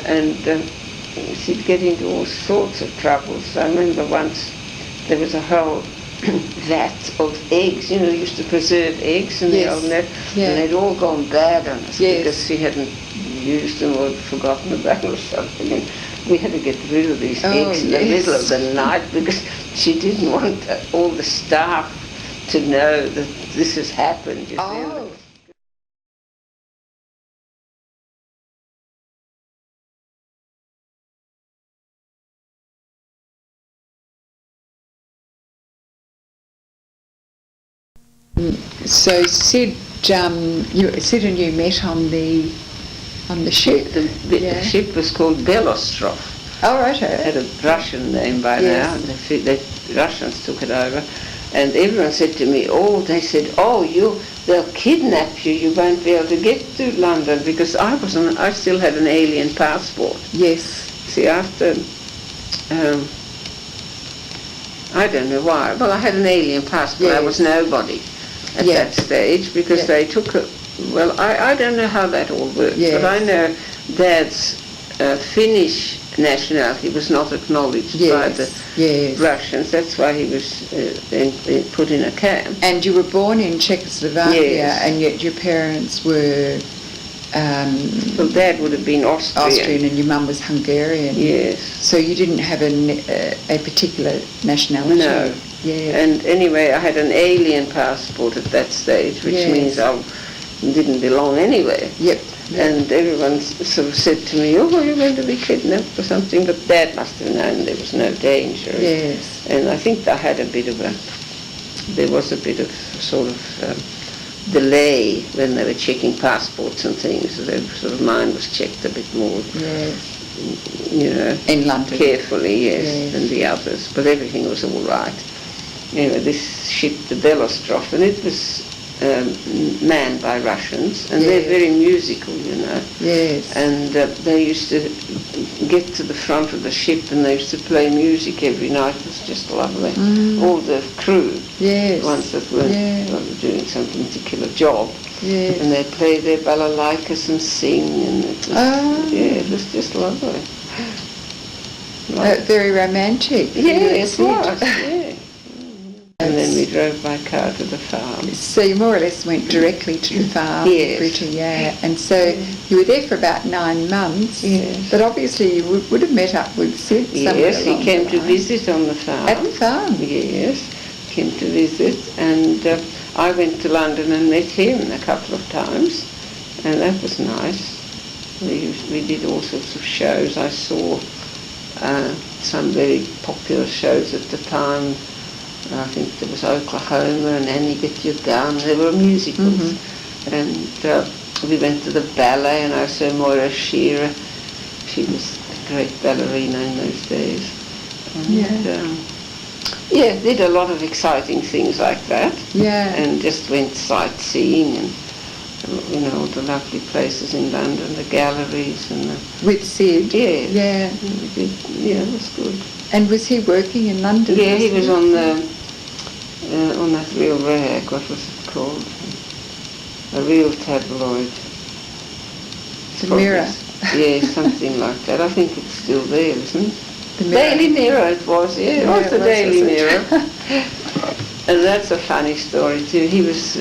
And she'd get into all sorts of troubles. I remember once there was a whole vat of eggs, you know, they used to preserve eggs in the old net, and they'd all gone bad on us because she hadn't used them or forgotten about them or something. And we had to get rid of these eggs in the middle of the night because she didn't want all the staff to know that this has happened. You see. So Syd and you met on the ship. The ship was called Belostrov. Oh, right. It had a Russian name by now. The Russians took it over, and everyone said to me, they'll kidnap you. You won't be able to get to London because I still had an alien passport. Yes. See, after. I don't know why. Well, I had an alien passport. I was nobody at that stage because they took it. Well, I don't know how that all worked, but I know Dad's Finnish nationality was not acknowledged by the Russians. That's why he was put in a camp. And you were born in Czechoslovakia, and yet your parents were... well, Dad would have been Austrian. And your mum was Hungarian. Yes. So you didn't have a particular nationality? No. Yeah. And anyway, I had an alien passport at that stage, which means I didn't belong anywhere. Yep. And everyone sort of said to me, you're going to be kidnapped or something, but Dad must have known there was no danger. Yes. And I think there was a bit of sort of delay when they were checking passports and things. So their sort of mind was checked a bit more, you know, in London. Carefully, than the others. But everything was all right. Anyway, this ship, the Belostrov, and it was manned by Russians, and they're very musical, you know. Yes. And they used to get to the front of the ship and they used to play music every night. It was just lovely. All the crew, the ones that weren't doing some particular job, and they play their balalaikas and sing, and it was just lovely. Very romantic. Yes, it was. And then we drove by car to the farm. So you more or less went directly to the farm, Britta, and so you were there for about 9 months. Yes. But obviously you would have met up with Syd somewhere. Yes, he came to visit on the farm. At the farm? Yes. came to visit, and I went to London and met him a couple of times, and that was nice. We did all sorts of shows. I saw some very popular shows at the time. I think there was Oklahoma and Annie Get Your Gun. There were musicals. And we went to the ballet, and I saw Moira Shearer. She was a great ballerina in those days. And, did a lot of exciting things like that. Yeah. And just went sightseeing and, all the lovely places in London, the galleries and with Syd? Yeah. Yeah. Yeah, it was good. And was he working in London? Yeah, he was on that real rag, what was it called? A real tabloid. The Mirror. Yeah, something like that. I think it's still there, isn't it? The Mirror. Daily Mirror it was, yeah. It was the Daily Mirror. And that's a funny story too. He was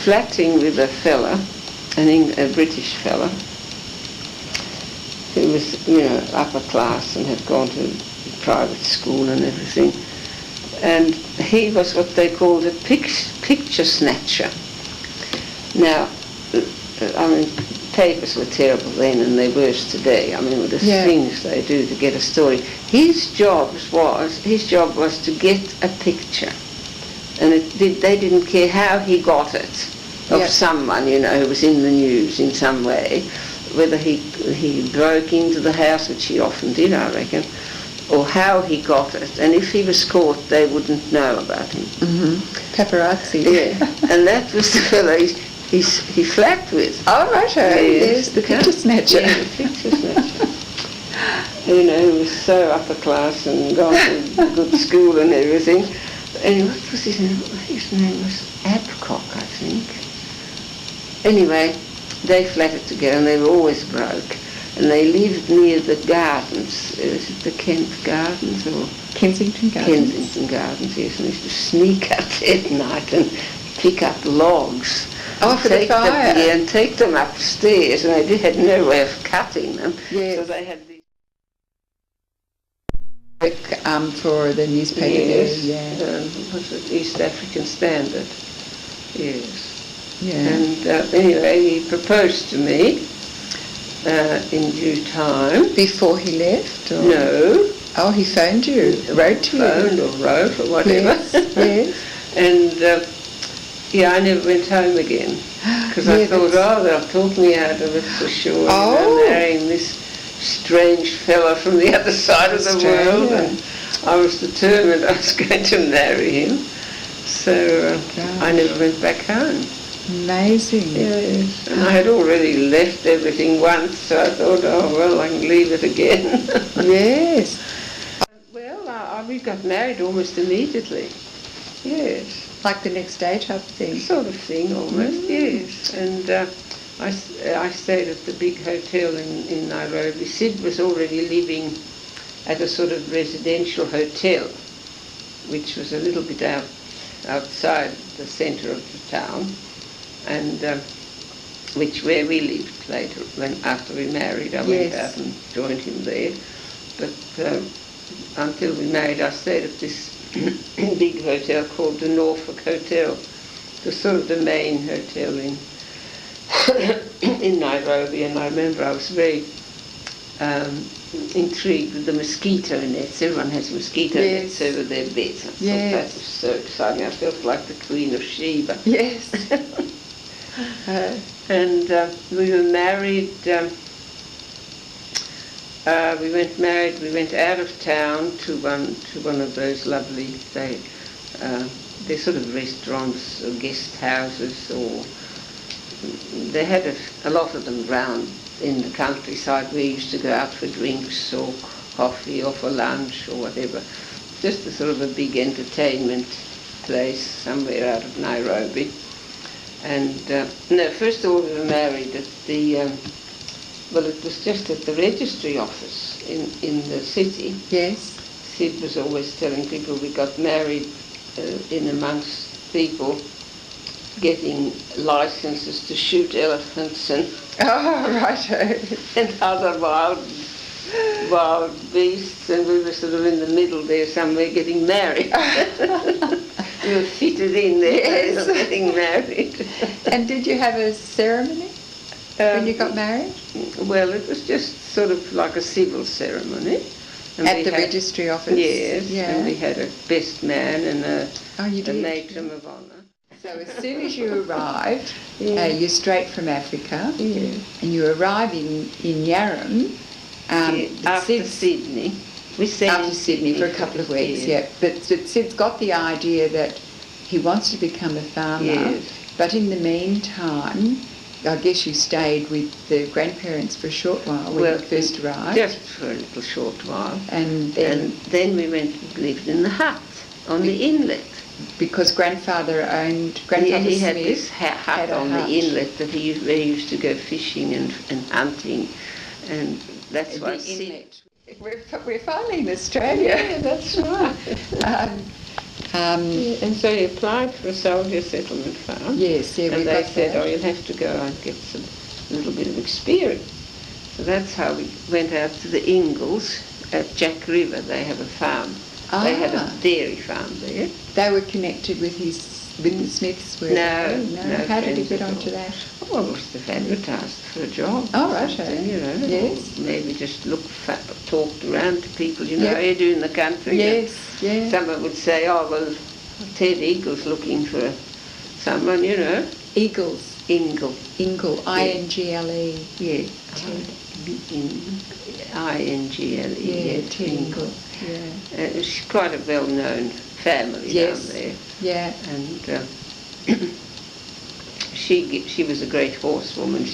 flatting with a fella, a British fella, who was, upper class and had gone to private school and everything. And he was what they called a picture snatcher. Now, papers were terrible then and they're worse today. With the things they do to get a story. His job was to get a picture. And they didn't care how he got it of someone, who was in the news in some way. Whether he broke into the house, which he often did, I reckon, or how he got it. And if he was caught, they wouldn't know about him. Paparazzi. Yeah. And that was the fellow he flapped with. Oh, right. Yes, the picture snatcher. Yeah, the picture snatcher. Who was so upper class and gone to good school and everything. And what was his name? His name was Adcock, I think. Anyway, they flatted together and they were always broke. And they lived near the gardens. Is it the Kent Gardens or Kensington Gardens? Kensington Gardens, yes. And they used to sneak up there at night and pick up logs. For the fire. And take them upstairs. And they had no way of cutting them. Yes. So they had these. For the newspaper. Yes. Was it East African Standard? Yes. Yeah. And anyway, he proposed to me in due time. Before he left? Or? No. Oh, he phoned you, wrote to you. Phoned or wrote or whatever. Yes. And I never went home again because I thought, they'll talk me out of it for sure. Marrying this strange fella from the other side of the world, and I was determined I was going to marry him. So I never went back home. Amazing. Yes. And I had already left everything once, so I thought, I can leave it again. Yes. Well, we got married almost immediately. Yes. Like the next day type of thing? Sort of thing, almost, yes. And I stayed at the big hotel in Nairobi. Syd was already living at a sort of residential hotel, which was a little bit outside the centre of the town, and where we lived later. After we married, I went out and joined him there. But until we married, I stayed at this big hotel called the Norfolk Hotel. It was sort of the main hotel in Nairobi, and I remember I was very intrigued with the mosquito nets. Everyone has mosquito nets over their beds. I thought that was so exciting. I felt like the Queen of Sheba. Yes. And we were married. We went out of town to one of those lovely, they're sort of restaurants or guest houses, or they had a lot of them round in the countryside. We used to go out for drinks or coffee or for lunch or whatever. Just a sort of a big entertainment place somewhere out of Nairobi. And first of all we were married at it was just at the registry office in the city. Yes. Syd was always telling people we got married in amongst people getting licenses to shoot elephants and right. and other wild wild beasts, and we were sort of in the middle there somewhere getting married. We were fitted in there, yes. Getting married. And did you have a ceremony when you got married? Well, it was just sort of like a civil ceremony. And at the registry office? Yes, yeah. And we had a best man and a did. matron of honour. So as soon as you arrived, you're straight from Africa, yeah. And you arrive in Yarram. After Sydney. We stayed after Sydney for a couple of weeks, yeah. But Syd's got the idea that he wants to become a farmer, yes. But in the meantime, I guess you stayed with the grandparents for a short while when you first arrived. Just for a little short while. And then we went and lived in the hut on the inlet. Because grandfather Smith had this hut on the inlet that they used to go fishing and hunting, and that's why Syd. We're finally in Australia. Yeah, that's right. And so he applied for a soldier settlement farm. Yes, yeah, and they said, "Oh, you'll have to go and get a little bit of experience." So that's how we went out to the Ingalls at Jack River. They have a farm. They had a dairy farm there. They were connected with the Smiths, were No. How did he get onto that? Well, it was advertised for a job. Oh, right. Yes. Or maybe just talked around to people, how you do in the country. Yes, yeah. Someone would say, oh, well, Ted Eagle's looking for someone, Eagles. Ingle. I-N-G-L-E. Yeah. I-N-G-L-E. Yeah, Ted Ingle. Yeah. She's quite a well-known family down there. Yeah. And she was a great horsewoman.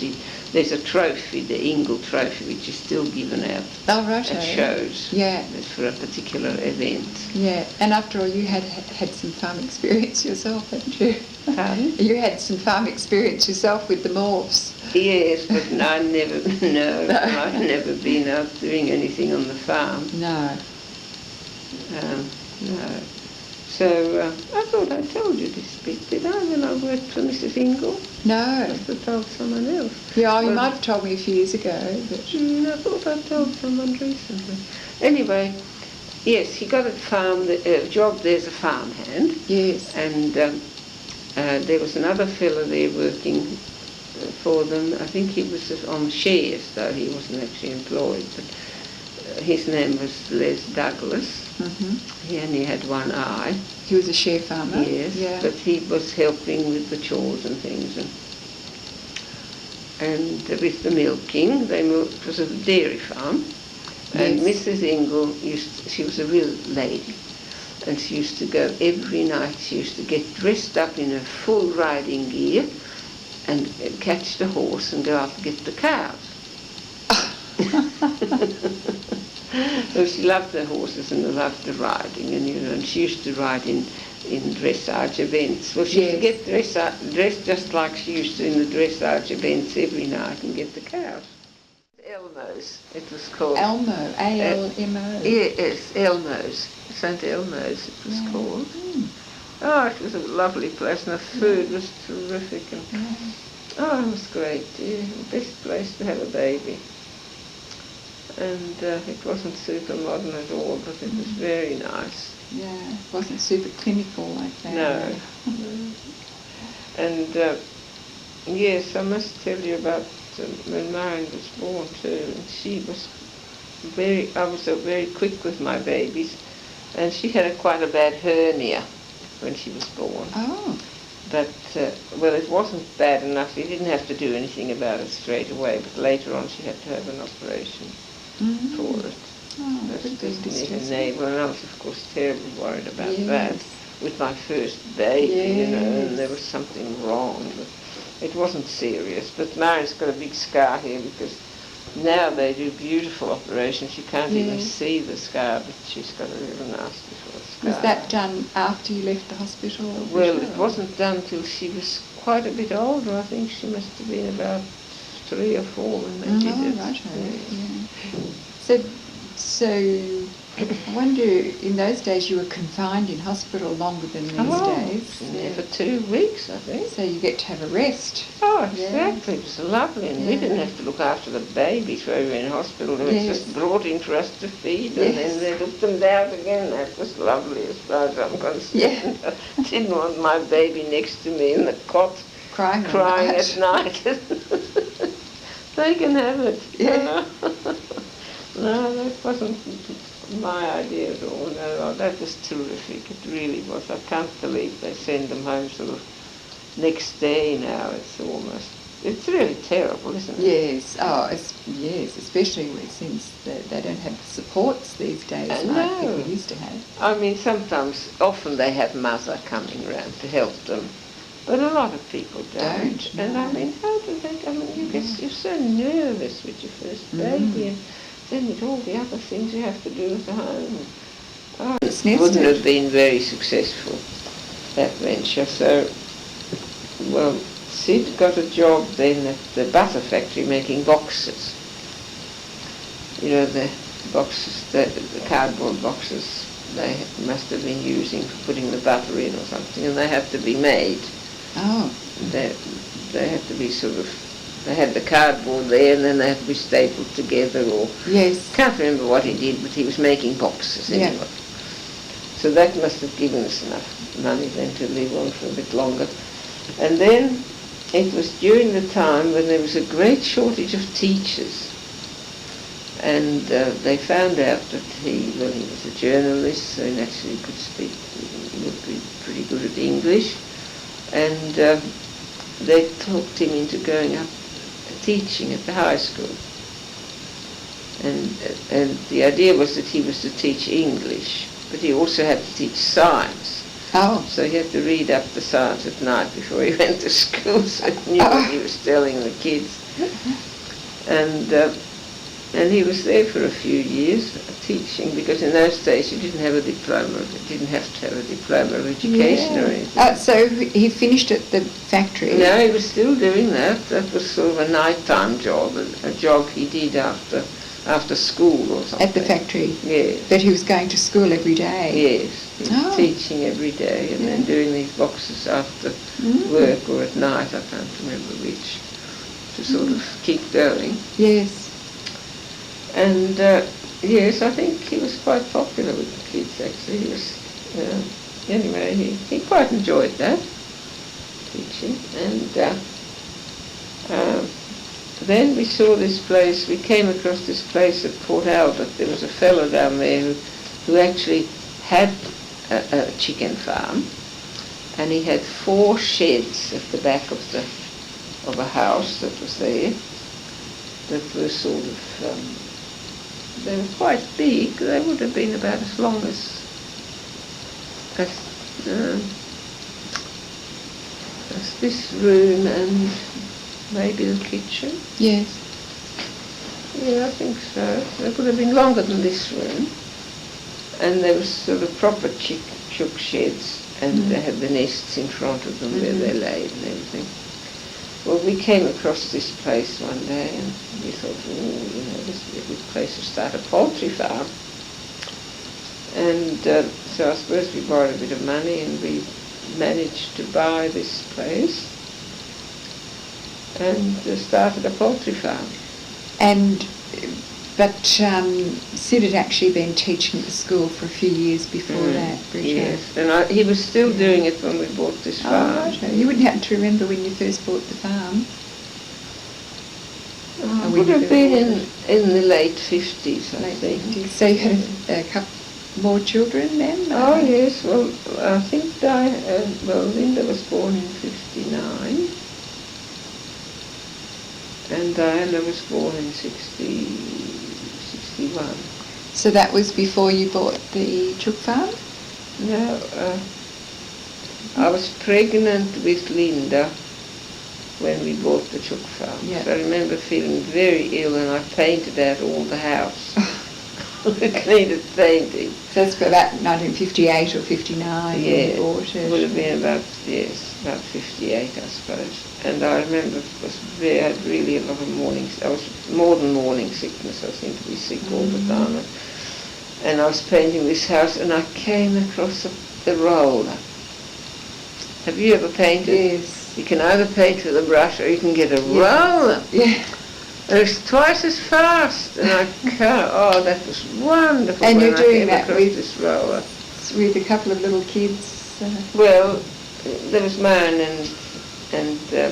There's a trophy, the Ingle Trophy, which is still given out at shows. Yeah. For a particular event. Yeah. And after all, you had some farm experience yourself, hadn't you? Pardon? You had some farm experience yourself with the morphs. Yes, but I've never been out doing anything on the farm. No. No. So I thought I told you this bit, did I, when I worked for Mrs. Ingle? No. I must have told someone else. Yeah, you might have told me a few years ago. But I thought I told someone recently. Anyway, yes, he got a job there as a farmhand. Yes. And there was another fellow there working for them. I think he was on shares, though he wasn't actually employed. But his name was Les Douglas. Mm-hmm. He only had one eye. He was a share farmer? Yes, yeah. But he was helping with the chores and things. And with the milking, it was a dairy farm. Yes. And Mrs. Ingle, she was a real lady. And she used to go every night, she used to get dressed up in her full riding gear and catch the horse and go out and get the cows. So she loved the horses and loved the riding, and she used to ride in dressage events. Well, she used to get dressed just like she used to in the dressage events every night and get the cows. Elmo's, it was called. Elmo, A-L-M-O. Yes, Elmo's. St. Elmo's it was called. Mm. Oh, it was a lovely place, and the food was terrific. And, it was great. Yeah, the best place to have a baby. And it wasn't super modern at all, but it was very nice. Yeah, it wasn't super clinical like that. No. And yes, I must tell you about when Marian was born too. And I was very quick with my babies, and she had quite a bad hernia when she was born. Oh. But, it wasn't bad enough. We didn't have to do anything about it straight away, but later on she had to have an operation. Mm-hmm. For it. Oh, and I was, of course, terribly worried about that with my first baby, and there was something wrong. But it wasn't serious. But Marian's got a big scar here because now they do beautiful operations. You can't even see the scar, but she's got a real nasty scar. Was that done after you left the hospital? Well, it wasn't done till she was quite a bit older. I think she must have been about 3 or 4 when they did it. Right. Yeah. So I wonder, in those days you were confined in hospital longer than these days. Yeah, for 2 weeks, I think. So you get to have a rest. Oh, exactly. It was lovely. And we didn't have to look after the babies while we were in hospital. They were just brought in for us to feed, and then they took them down again. That was lovely as far as I'm concerned. I didn't want my baby next to me in the cot crying at night. They can have it. Yeah. No, that wasn't my idea at all. No, that was terrific. It really was. I can't believe they send them home sort of next day now. It's really terrible, isn't it? Yes. Oh, yes, especially since they don't have the supports these days like people used to have. I mean, often they have mother coming round to help them. But a lot of people don't. No. And I mean, how do they, you're so nervous with your first baby, and then with all the other things you have to do at home. Oh, it wouldn't have been very successful, that venture. So, well, Syd got a job then at the butter factory making boxes. You know, the boxes, the cardboard boxes they must have been using for putting the butter in or something, and they have to be made. Oh. They had to be they had the cardboard there and then they had to be stapled together or... Yes. Can't remember what he did, but he was making boxes anyway. Yeah. So that must have given us enough money then to live on for a bit longer. And then it was during the time when there was a great shortage of teachers. And they found out that he was a journalist, so naturally he would be pretty good at English. And they talked him into going up teaching at the high school. And the idea was that he was to teach English, but he also had to teach science. Oh. So he had to read up the science at night before he went to school, so he knew what he was telling the kids. And he was there for a few years teaching, because in those days you didn't have a diploma, you didn't have to have a diploma of education or anything. So he finished at the factory? No, he was still doing that. That was sort of a nighttime job, a job he did after school or something. At the factory? Yes. But he was going to school every day? Yes, he was teaching every day and then doing these boxes after work or at night, I can't remember which, to sort of keep going. Yes. And yes, I think he was quite popular with the kids actually. He was, anyway, he quite enjoyed that, teaching. And then we saw this place, we came across this place at Port Albert. There was a fellow down there who actually had a chicken farm, and he had 4 sheds at the back of a house that was there, that were sort of... they were quite big. They would have been about as long as this room and maybe the kitchen. Yes. Yeah, I think so. They would have been longer than this room. And there was sort of proper chook sheds, and they had the nests in front of them where they laid and everything. Well, we came across this place one day and we thought, this would be a good place to start a poultry farm. And so I suppose we borrowed a bit of money and we managed to buy this place and started a poultry farm. But Syd had actually been teaching at the school for a few years before that, Britta. Yes, and he was still doing it when we bought this farm. Right. You wouldn't happen to remember when you first bought the farm? It would have been in the late 50s, I think. 50s. So you had a couple more children then? Oh, yes. Well, I think Linda was born in 59. And Diana was born in 61. So that was before you bought the chook farm? No, I was pregnant with Linda when we bought the chook farm. Yeah. So I remember feeling very ill and I painted out all the house. It needed painting. So that's about 1958 or 59 when you bought it? It would have been about 58, I suppose. And I remember I had really a lot of more than morning sickness. I seemed to be sick all the time. and I was painting this house, and I came across the roller. Have you ever painted? Yes. You can either paint with a brush or you can get a roller. Yeah. And it's twice as fast, and I can't. Oh, that was wonderful. And you're doing that with this roller. With a couple of little kids. Well, there was mine and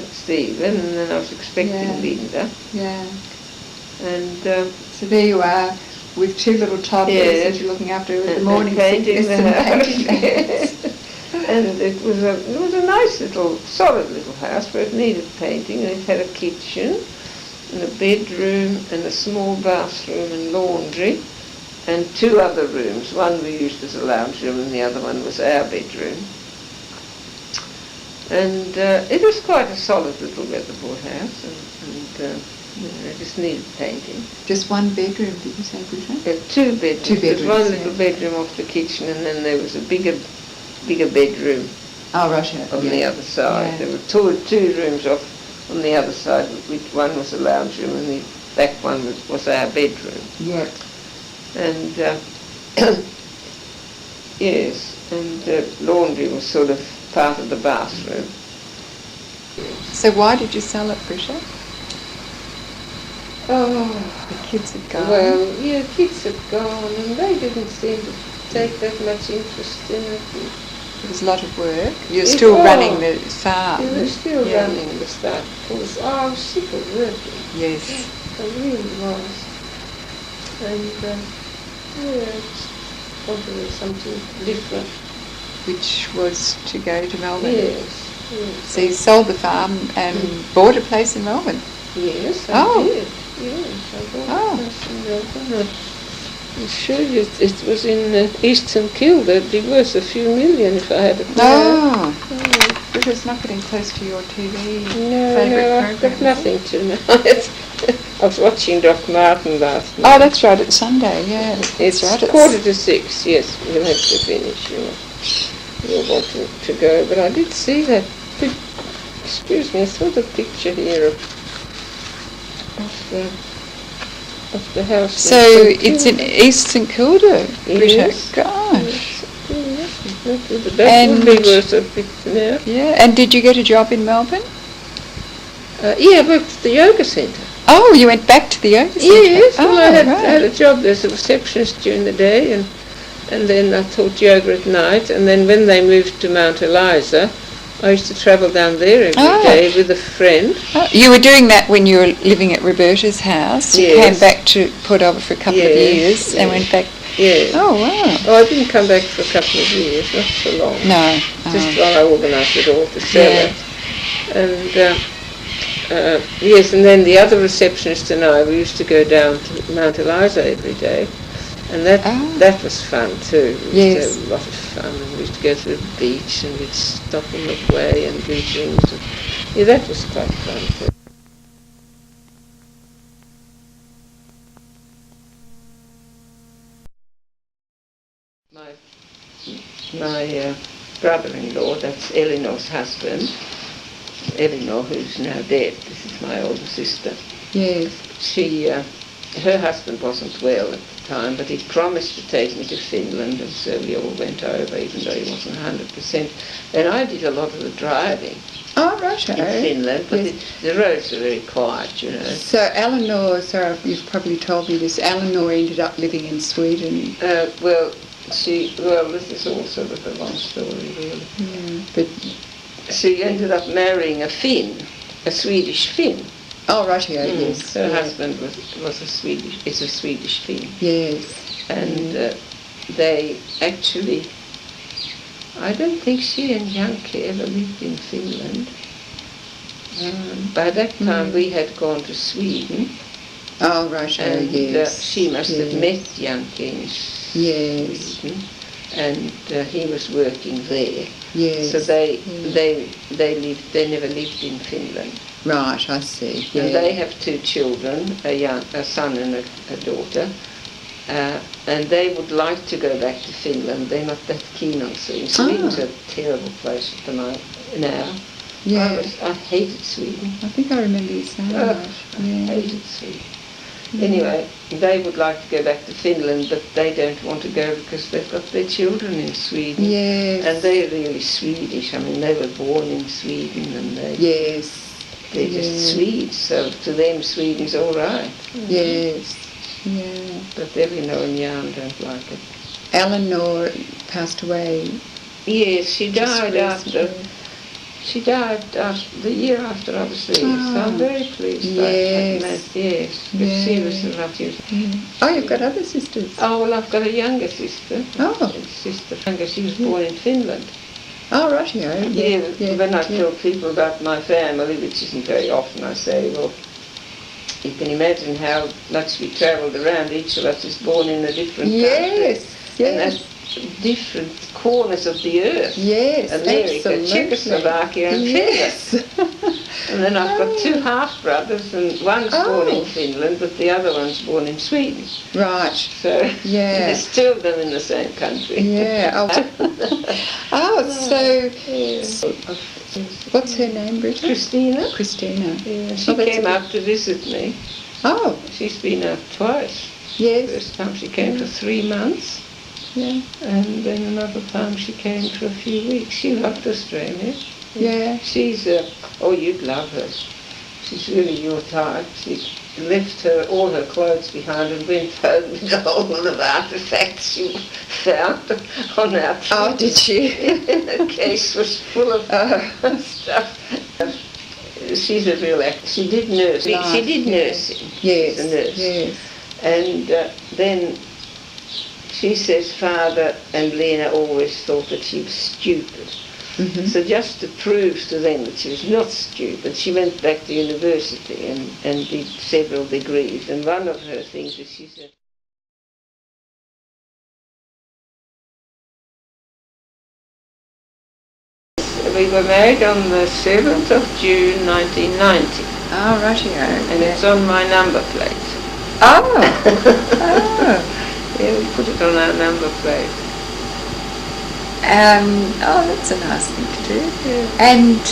Stephen, and then I was expecting Linda. Yeah. And so there you are with two little toddlers that you're looking after in the morning. Painting the house. And it was a nice little, solid little house, but it needed painting, and it had a kitchen and a bedroom and a small bathroom and laundry and two other rooms. One we used as a lounge room and the other one was our bedroom. And it was quite a solid little weatherboard house, and it just needed painting. Just one bedroom, did you say, Britta? Two bedrooms. Two bedrooms. There was one little bedroom off the kitchen, and then there was a bigger bedroom. Oh, right. On the other side. Yeah. There were two rooms off on the other side. One was a lounge room, and the back one was our bedroom. Yeah. And yes, and laundry was sort of part of the bathroom. So why did you sell it, Britta? Oh, the kids had gone. Well, yeah, kids had gone, and they didn't seem to take that much interest in it. It was a lot of work. You're still running the farm. Yeah, we're still running the stuff. I was sick of working. Yes. I really was. And just wanted something different. Which was to go to Melbourne? Yes. So you sold the farm and bought a place in Melbourne? Yes, I did. Yes, I bought a place in Melbourne. I'm sure it was in East St Kilda. It'd be worth a few million if I had it now. Brita's not getting close to your TV No, I've got nothing tonight. I was watching Doc Martin last night. Oh, that's right, it's Sunday, yeah. It's right. 5:45, yes, we'll have to finish, You'll want to go. But I did see that, excuse me, I saw the picture here of the house. So it's in East St Kilda, Britta? Yes. Gosh. That would be worth a bit now. Yeah, and did you get a job in Melbourne? Yeah, I worked at the yoga centre. Oh, you went back to the yoga centre? Yes, well, I had a job there as a receptionist during the day, and then I taught yoga at night, and then when they moved to Mount Eliza, I used to travel down there every day with a friend. Oh, you were doing that when you were living at Roberta's house? You came back to Port Albert for a couple of years and went back? Yes. Oh, wow. Oh, I didn't come back for a couple of years, not so long. No. Just while I organised it all to sell it. And yes, and then the other receptionist and I, we used to go down to Mount Eliza every day. And that was fun too. We used to have a lot of fun, and we used to go to the beach, and we'd stop on the way and do things. And, that was quite fun too. My brother-in-law, that's Eleanor's husband, Eleanor, who's now dead. This is my older sister. Yes. Her husband wasn't well at the time, but he promised to take me to Finland, and so we all went over, even though he wasn't 100%. And I did a lot of the driving. Oh, right. In Finland, but the roads are very quiet, So Eleanor, sorry, you've probably told me this, Eleanor ended up living in Sweden. This is all sort of a long story, really. But she ended up marrying a Swedish Finn. Oh, right, yes. Her husband is a Swedish Finn. Yes. And they actually, I don't think she and Janke ever lived in Finland. By that time we had gone to Sweden. Oh, right, and she must have met Janke in Sweden. And he was working there. Yes. So they never lived in Finland. Right, I see. Yeah. And they have two children, a son and a daughter, and they would like to go back to Finland. They're not that keen on Sweden. Sweden's a terrible place at the moment now. Yeah. I hated Sweden. I think I remember you saying that. I hated Sweden. Anyway, they would like to go back to Finland, but they don't want to go because they've got their children in Sweden. Yes. And they're really Swedish. I mean, they were born in Sweden and they're just Swedes, so to them Sweden's all right. Yes. Yeah. But Elinor and Jan don't like it. Eleanor passed away. Yes, she died after. She died the year after I was there, so I'm very pleased. Yes. Yes, because she was a lovely. Oh, you've got other sisters? Oh, well, I've got a younger sister. Oh. Sister younger. She was born in Finland. Oh, rightio. Yeah, when I tell people about my family, which isn't very often, I say, well, you can imagine how much we travelled around. Each of us is born in a different country. And that's different corners of the earth. Yes, America, absolutely. Czechoslovakia and Finland. And then I've got two half-brothers, and one's born in Finland, but the other one's born in Sweden. Right. So there's two of them in the same country. Yeah. So what's her name, Britta? Christina. Christina. Yeah, she came up to visit me. Oh. She's been up twice. Yes. First time she came for 3 months. Yeah. And then another time she came for a few weeks. She loved Australia. Yeah. She's, you'd love her. She's really your type. She left all her clothes behind and went home with a whole lot of artefacts she found on our trip. Oh, did she? The case was full of stuff. She's a real actor. She did nursing. She did nursing. Yes. She's a nurse. Yes. And then she says Father and Lena always thought that she was stupid. Mm-hmm. So just to prove to them that she was not stupid, she went back to university and did several degrees. And one of her things is she said, we were married on the 7th of June 1990. Oh, rightio. And it's on my number plate. Oh! Yeah, we put it on our number plate. That's a nice thing to do. Yeah. And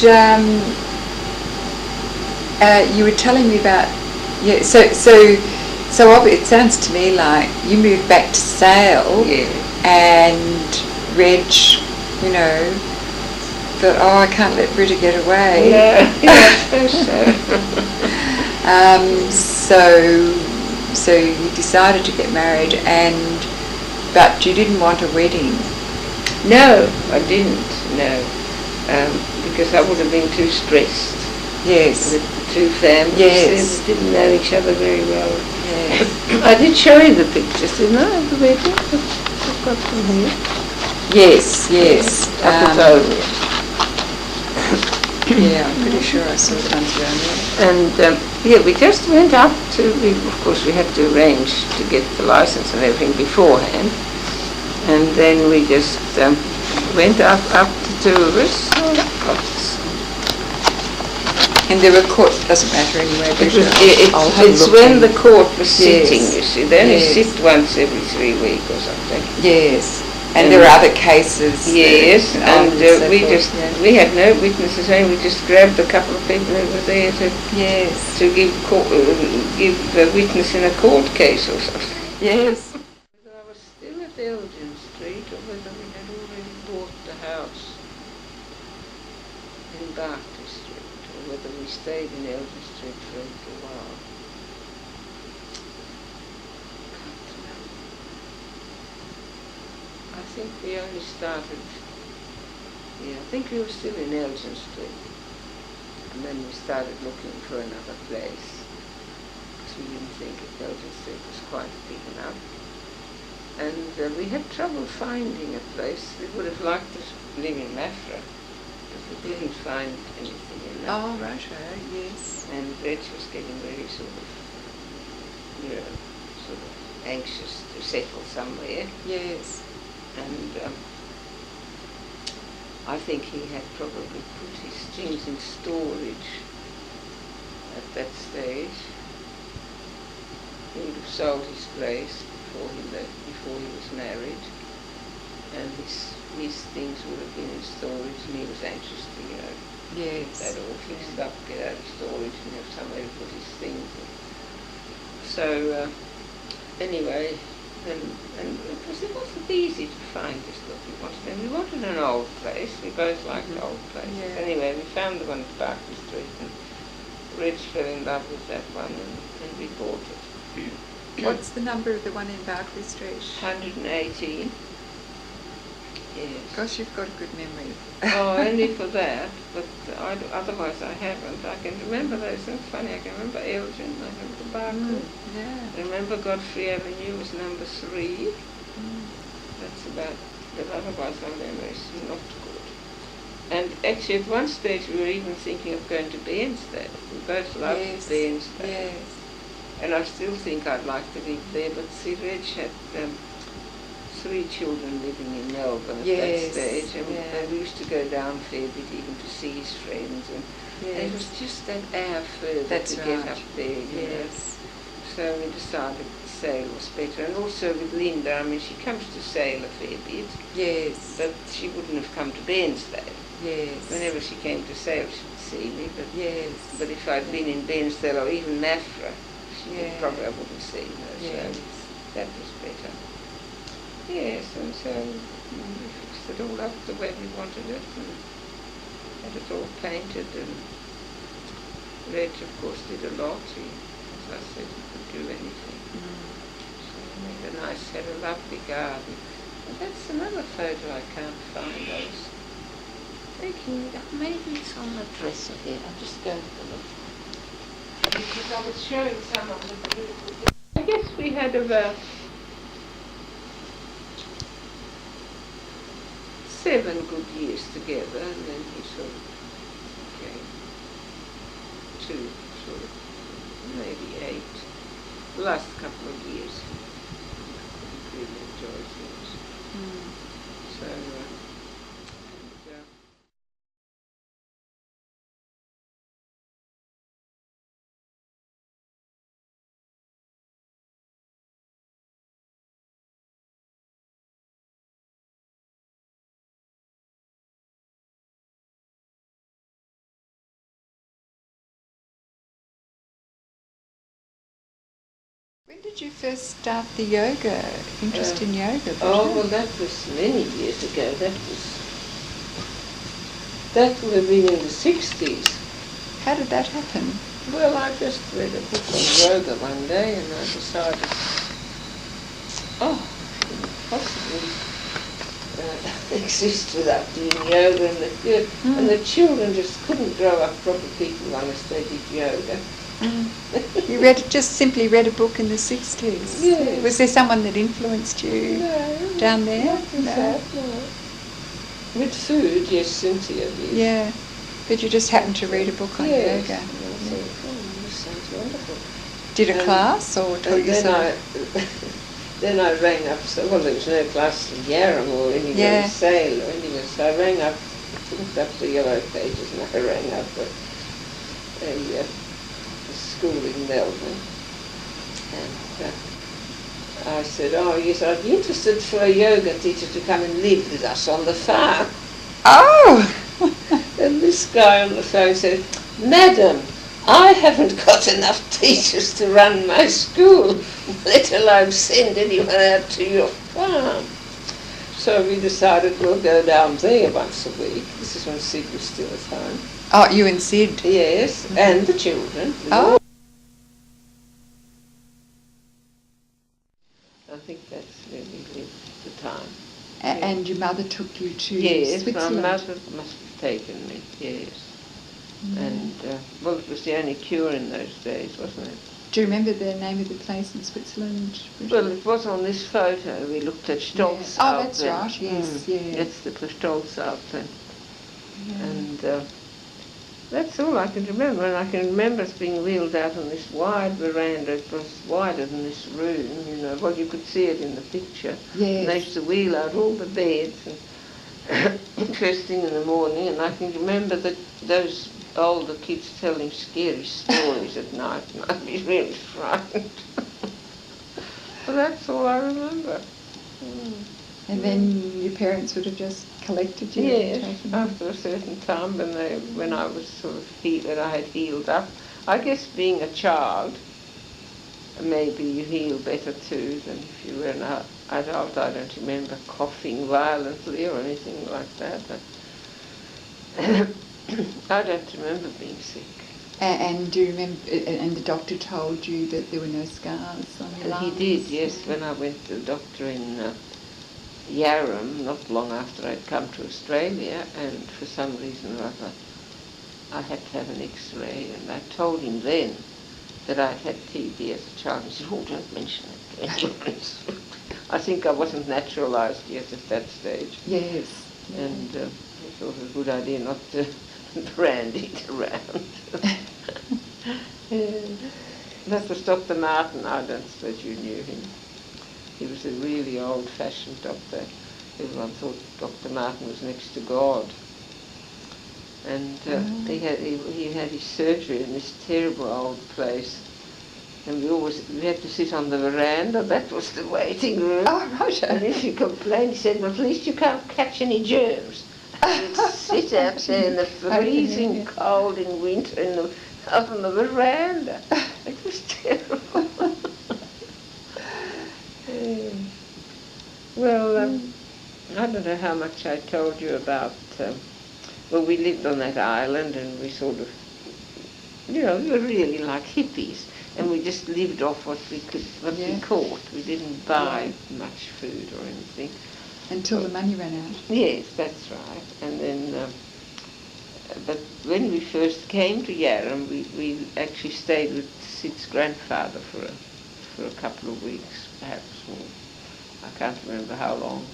you were telling me about so it sounds to me like you moved back to Sale. Yeah. And Reg, thought, I can't let Britta get away. Yeah, I suppose so. So you decided to get married, but you didn't want a wedding. No, I didn't. No, because I would have been too stressed. Yes. The two families didn't know each other very well. Yes. I did show you the pictures, didn't I, of the wedding? I've got them here. Yes, yes. Up at over. Yeah, I'm pretty sure I saw the ones around there. And we just went up of course we had to arrange to get the license and everything beforehand. And then we just went up to two of us. And there were court, doesn't matter anyway. It's when the court was sitting, you see. They only sit once every 3 weeks or something. Yes. And there are other cases. Yes, and we had no witnesses, and we just grabbed a couple of people who were there to give a witness in a court case or something. Yes. Whether I was still at Elgin Street or whether we had already bought the house in Dalkeith Street, or whether we stayed in Elgin Street for a little while. I think we only started, I think we were still in Elgin Street. And then we started looking for another place, because we didn't think Elgin Street was quite big enough. And we had trouble finding a place. We would have liked to live in Mafra, but we didn't find anything in that. Oh, right, yes. And Reg was getting very sort of anxious to settle somewhere. Yes. And I think he had probably put his things in storage at that stage. He would have sold his place before he was married, and his things would have been in storage, and he was anxious to, get that all fixed up, get out of storage and have somewhere to put his things. So anyway, and it wasn't easy to find just what we wanted. And we wanted an old place. We both liked old places. Yeah. Anyway, we found the one at Dalkeith Street, and Reg fell in love with that one, and we bought it. What's the number of the one in Dalkeith Street? 118. Yes. Gosh, you've got a good memory. Oh, only for that, but otherwise I haven't. I can remember those things. Funny, I can remember Elgin, I can remember Barker. Yeah. I remember Godfrey Avenue was number 3. That's about, but otherwise my memory is not good. And actually at one stage we were even thinking of going to Bairnsdale. We both loved Bairnsdale. Yes. And I still think I'd like to live there, but see, Reg had 3 children living in Melbourne at that stage, and we used to go down fair bit even to see his friends, and it was just that hour further to get up there, you know. So we decided Sale was better, and also with Linda, I mean, she comes to Sale a fair bit, but she wouldn't have come to Bairnsdale. Whenever she came to Sale, she would see me, but if I'd been in Bairnsdale or even Mafra, probably I wouldn't see her, so that was better. Yes, and so we fixed it all up the way we wanted it, and had it all painted, and Reg, of course, did a lot. He, as I said, he could do anything. So he made had a lovely garden. And that's another photo I can't find. I was thinking, maybe it's on the dresser here. I'll just go and look. Because I was showing some of the... I guess we had about 7 good years together, and then he sort of came to sort of maybe 8. The last couple of years he couldn't really enjoy things. So, When did you first start the yoga, interest in yoga? Oh, well, that was many years ago. That would have been in the 60s. How did that happen? Well, I just read a book on yoga one day, and I decided, oh, I couldn't possibly exist without doing yoga, and the children just couldn't grow up proper people unless they did yoga. You just simply read a book in the 60s? Yes. Was there someone that influenced you down there? No. With food, yes, Cynthia did. Yeah, but you just happened to read a book on yoga. I thought, oh, this sounds wonderful. Did a class or taught yourself? Then I rang up, well, there was no class in Yarram or anywhere in Sale or anywhere, so I rang up, looked up the Yellow Pages, and I rang up a school in Melbourne, and I said, oh yes, I'd be interested for a yoga teacher to come and live with us on the farm. Oh! And this guy on the phone said, Madam, I haven't got enough teachers to run my school, let alone send anyone out to your farm. So we decided we'll go down there once a week. This is when Syd was still at home. Oh, you and Syd? Yes, and the children. Oh. I think that's where we lived at the time. And your mother took you to Switzerland? Yes, my mother must have taken me, yes. And, well, it was the only cure in those days, wasn't it? Do you remember the name of the place in Switzerland? Well, it was on this photo. We looked at Stolz. Yeah. Oh, that's right, yes, That's the Stolz Alpen. And that's all I can remember. And I can remember us being wheeled out on this wide veranda. It was wider than this room, you know. Well, you could see it in the picture. Yes. And they used to wheel out all the beds and first thing in the morning. And I can remember that those older kids telling scary stories at night, and I'd be really frightened. Well, that's all I remember. And then your parents would have just collected you? Yes, after a certain time when I was sort of when I had healed up. I guess being a child, maybe you heal better too than if you were an adult. I don't remember coughing violently or anything like that. I don't remember being sick. And do you remember, and the doctor told you that there were no scars on your lungs? He did, yes, when I went to the doctor in Yarram, not long after I'd come to Australia, and for some reason or other I had to have an X-ray, and I told him then that I'd had TB as a child. He said, oh, don't mention it. I think I wasn't naturalised yet at that stage. Yes. And I thought it was a good idea not to brandy it around. That was Dr. Martin. I don't suppose you knew him. He was a really old-fashioned doctor. Everyone thought Dr. Martin was next to God. And he had his surgery in this terrible old place. And we had to sit on the veranda. That was the waiting room. Oh, right. And if you complained, he said, well, at least you can't catch any germs. You'd sit out there in the freezing cold in winter out on the veranda. It was terrible. Well, I don't know how much I told you about, well, we lived on that island and we sort of, we were really like hippies. And we just lived off what we caught. We didn't buy much food or anything. Until the money ran out. Yes, that's right. And then, but when we first came to Yarram, we actually stayed with Syd's grandfather for a couple of weeks, perhaps, or I can't remember how long,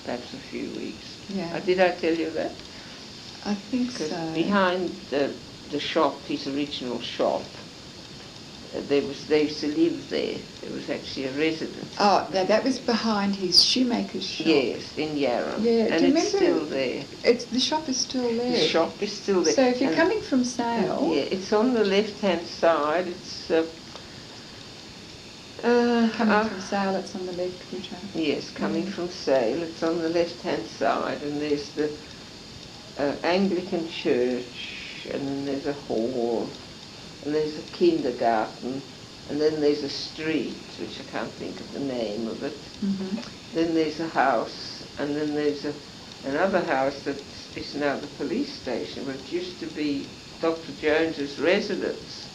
perhaps a few weeks. Yeah. Did I tell you that? I think so. Behind the shop, his original shop, they used to live there. There was actually a residence. Oh, that was behind his shoemaker's shop. Yes, in Yarram. Yeah, and it's still there. The shop is still there. The shop is still there. So if you're coming from Sale... Yeah, it's on the left-hand side. It's... coming from Sale, it's on the left, Britta. Yes, coming from Sale, it's on the left-hand side, and there's the Anglican church, and then there's a hall, and there's a kindergarten, and then there's a street, which I can't think of the name of it. Mm-hmm. Then there's a house, and then there's another house that is now the police station, but it used to be Dr. Jones's residence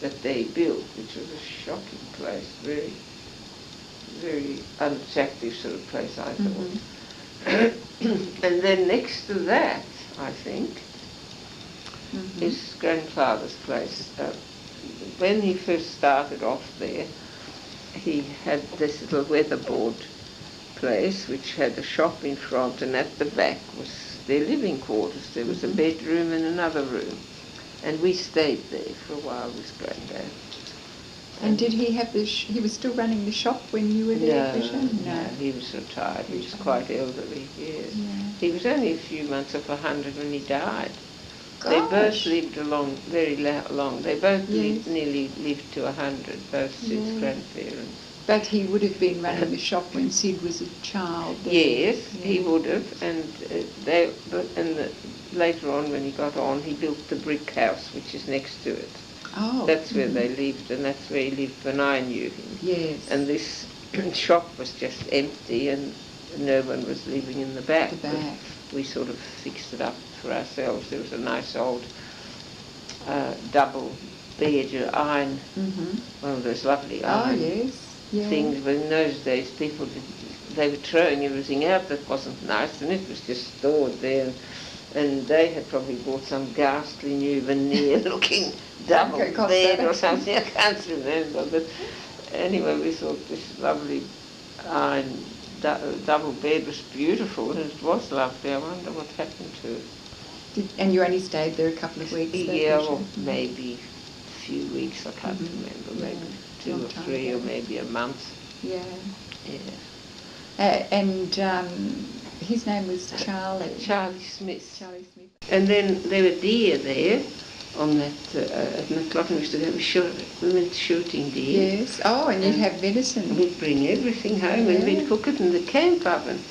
that they built, which was a shocking place, very, very unattractive sort of place, I thought. And then next to that, I think, his grandfather's place. When he first started off there, he had this little weatherboard place which had a shop in front, and at the back was their living quarters. There was a bedroom and another room, and we stayed there for a while with Granddad. And did he have he was still running the shop when you were there? No, he was retired. He was quite elderly, yes. Yeah. He was only a few months off 100 when he died. Gosh. They both lived very long. They both nearly lived to 100, both Syd's grandparents. But he would have been running the shop when Syd was a child. Yes, he would have. And later on, when he got on, he built the brick house, which is next to it. Oh. That's where they lived, and that's where he lived when I knew him. Yes. And this shop was just empty, and no one was living in the back. We sort of fixed it up for ourselves. There was a nice old double bed iron, one of those lovely iron things. But in those days, people they were throwing everything out that wasn't nice, and it was just stored there. And they had probably bought some ghastly new veneer-looking double bed or something. I can't remember, but anyway, we thought this lovely iron double bed was beautiful, and it was lovely. I wonder what happened to it. And you only stayed there a couple of weeks? Or maybe a few weeks. I can't remember. Maybe 2 or 3, or maybe a month. Yeah. Yeah. And his name was Charlie. Charlie Smith. And then there were deer there on that, at McLaughlin we used to have we went shooting deer. Yes. Oh, and you'd have venison. We'd bring everything home and we'd cook it in the camp oven.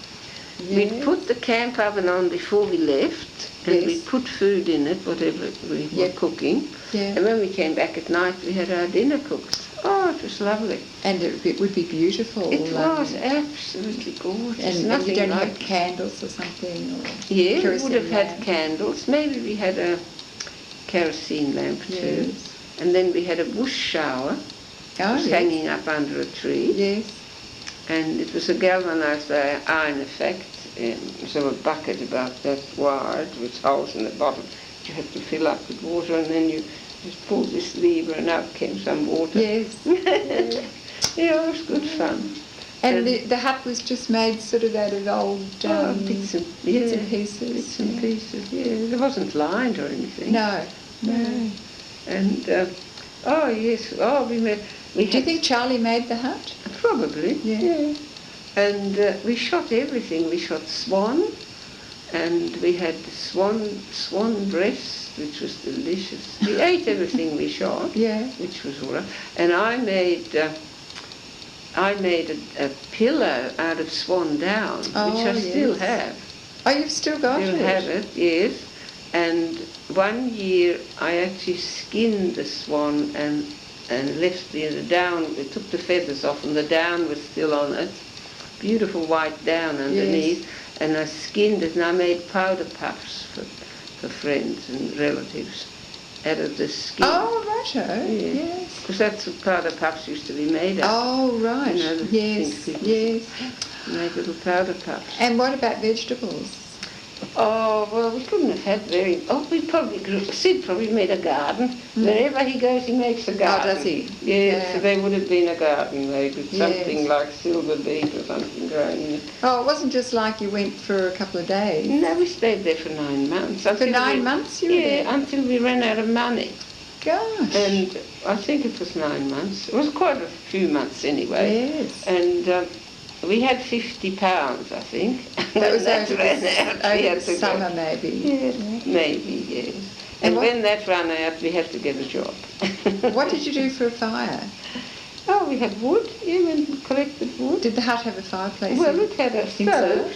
We'd put the camp oven on before we left, and we put food in it, whatever we were cooking. Yeah. And when we came back at night, we had our dinner cooked. Oh, it was lovely. And it would be beautiful. It was absolutely gorgeous. And you don't have candles or something? Or yeah, we would have had candles. Maybe we had a kerosene lamp too. And then we had a bush shower. Hanging up under a tree. Yes. And it was a galvanised iron effect, so a bucket about that wide with holes in the bottom. You had to fill up with water, and then you just pulled this lever and out came some water. Yes. Yeah, it was good fun. And the hut was just made sort of out of old bits and pieces. Bits and pieces, yeah. It wasn't lined or anything. No. And, do you think Charlie made the hut? Probably, yeah. And we shot everything. We shot swan, and we had swan breast, which was delicious. We ate everything we shot, which was all right. And I made a pillow out of swan down, which I still have. Oh, you've still got it? Still have it, yes. And one year I actually skinned the swan and left the down. We took the feathers off, and the down was still on it. Beautiful white down underneath. Yes. And I skinned it, and I made powder puffs for friends and relatives out of the skin. Oh, righto. Yes. Because that's what powder puffs used to be made of. Oh, right. You know, yes. Make little powder puffs. And what about vegetables? Oh, well, we couldn't have had we probably Syd probably made a garden. Wherever he goes, he makes a garden. Oh, does he? Yes, so there would have been a garden maybe, something like silver beet or something growing in it. Oh, it wasn't just like you went for a couple of days? No, we stayed there for 9 months. For 9 months you were there? Yeah, until we ran out of money. Gosh. And I think it was 9 months. It was quite a few months anyway. Yes. And we had £50, I think. That was over the summer, maybe. Yes, maybe, yes. And when that ran out, we had to get a job. What did you do for a fire? Oh, we had wood. Yeah, we went and collected wood. Did the hut have a fireplace? Well, it had a stove.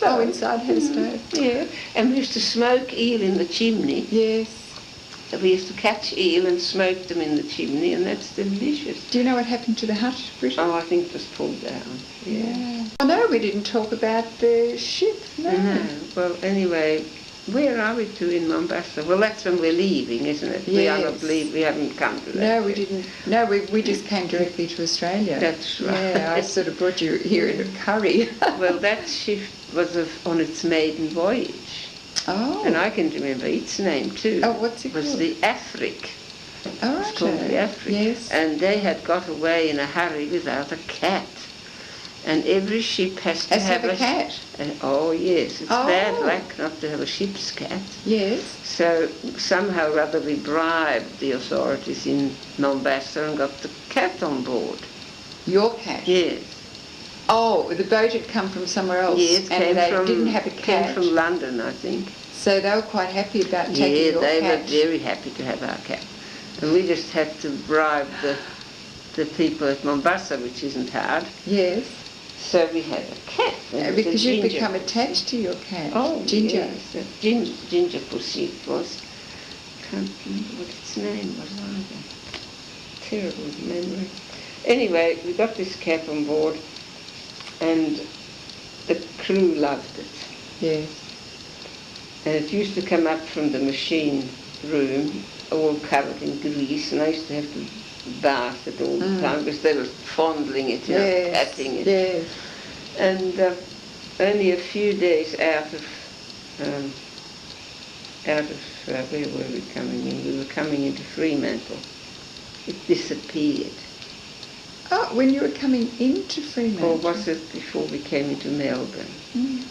Oh, inside had a stove. Yeah, and we used to smoke eel in the chimney. Yes. We used to catch eel and smoke them in the chimney, and that's delicious. Do you know what happened to the hut, Britta? Oh, I think it was pulled down. Yeah. Oh, no, we didn't talk about the ship. No. Well, anyway, where are we to in Mombasa? Well, that's when we're leaving, isn't it? Yes. We are not leaving. We haven't come to that. No, we didn't. No, we just came directly to Australia. That's right. Yeah, I sort of brought you here in a curry. Well, that ship was on its maiden voyage. Oh. And I can remember its name too. Oh, what's it called? It was the Afric. Oh, right. It's called the Afric. Yes. And they had got away in a hurry without a cat. And every ship has to have a cat. Oh, yes. It's bad luck not to have a ship's cat. Yes. So somehow or other we bribed the authorities in Mombasa and got the cat on board. Your cat? Yes. Oh, the boat had come from somewhere else. Yes, and they didn't have a cat. Came from London, I think. So they were quite happy about taking your cat. Yeah, they were very happy to have our cat. And we just had to bribe the people at Mombasa, which isn't hard. Yes. So we had a cat. Because you'd become attached to your cat. Oh, Ginger. Yes. Ginger Pussy it was. Can't remember what its name was either. Terrible memory. Anyway, we got this cat on board, and the crew loved it. Yes. And it used to come up from the machine room, all covered in grease, and I used to have to bath it all the time because they were fondling it, patting it. Yes. And only a few days out of where were we coming in? We were coming into Fremantle. It disappeared. Oh, when you were coming into Fremantle? Or was it before we came into Melbourne?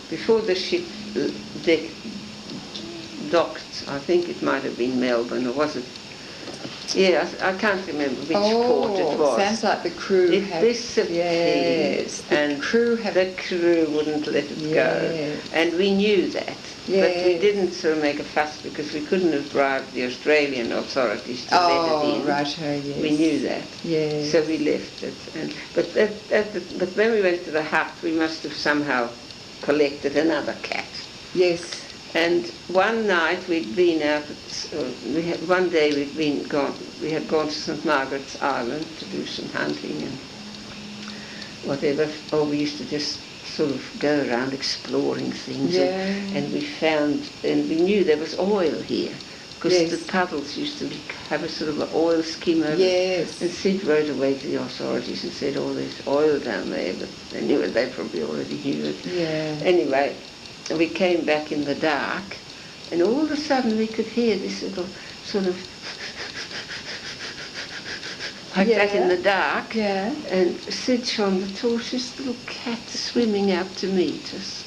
Before the ship docked, I think it might have been Melbourne, or was it? Yeah, I can't remember which port it was. Sounds like the crew disappeared. Yes, the crew wouldn't let it go. And we knew that. Yes. But we didn't sort of make a fuss because we couldn't have bribed the Australian authorities to let it in. Oh, right, yes. We knew that. Yes. So we left it. But when we went to the hut, we must have somehow collected another cat. Yes. And one night we'd been out, one day we had gone to St. Margaret's Island to do some hunting and whatever, or we used to just sort of go around exploring things. Yeah. And we knew there was oil here, because Yes. the puddles used to have a sort of an oil skim over it. Yes. And Syd wrote away to the authorities and said, oh, there's oil down there, but they knew it, they probably already knew it. Yeah. Anyway, we came back in the dark, and all of a sudden we could hear this little sort of like that in the dark. Yeah. And Syd shone the torch, this little cat swimming out to meet us.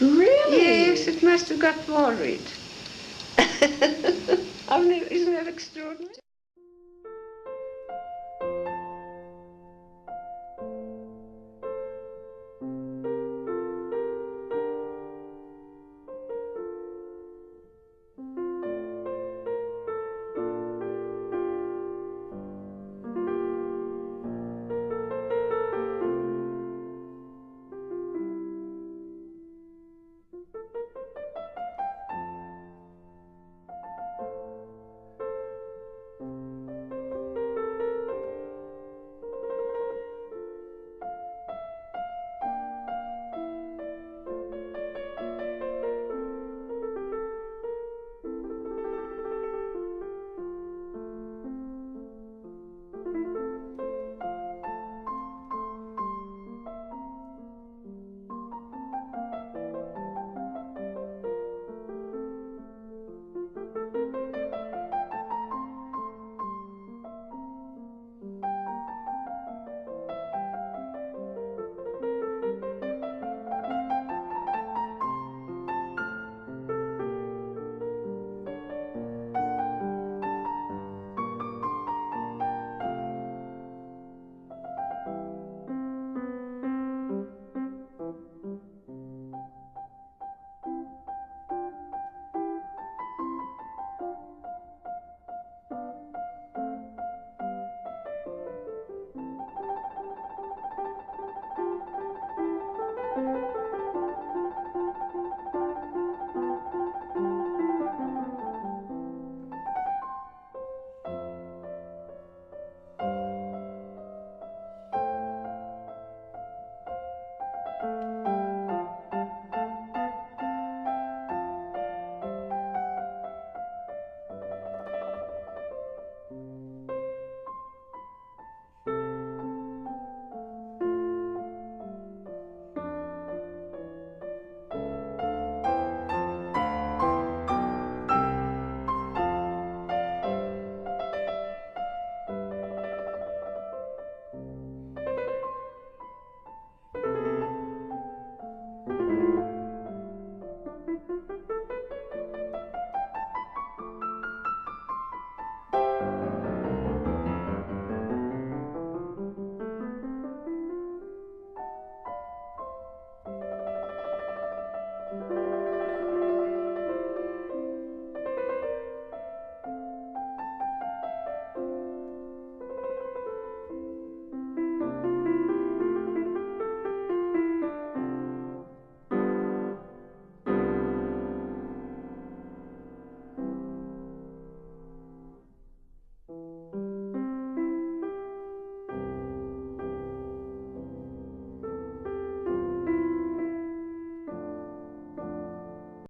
Really? Yes, it must have got worried. Isn't that extraordinary?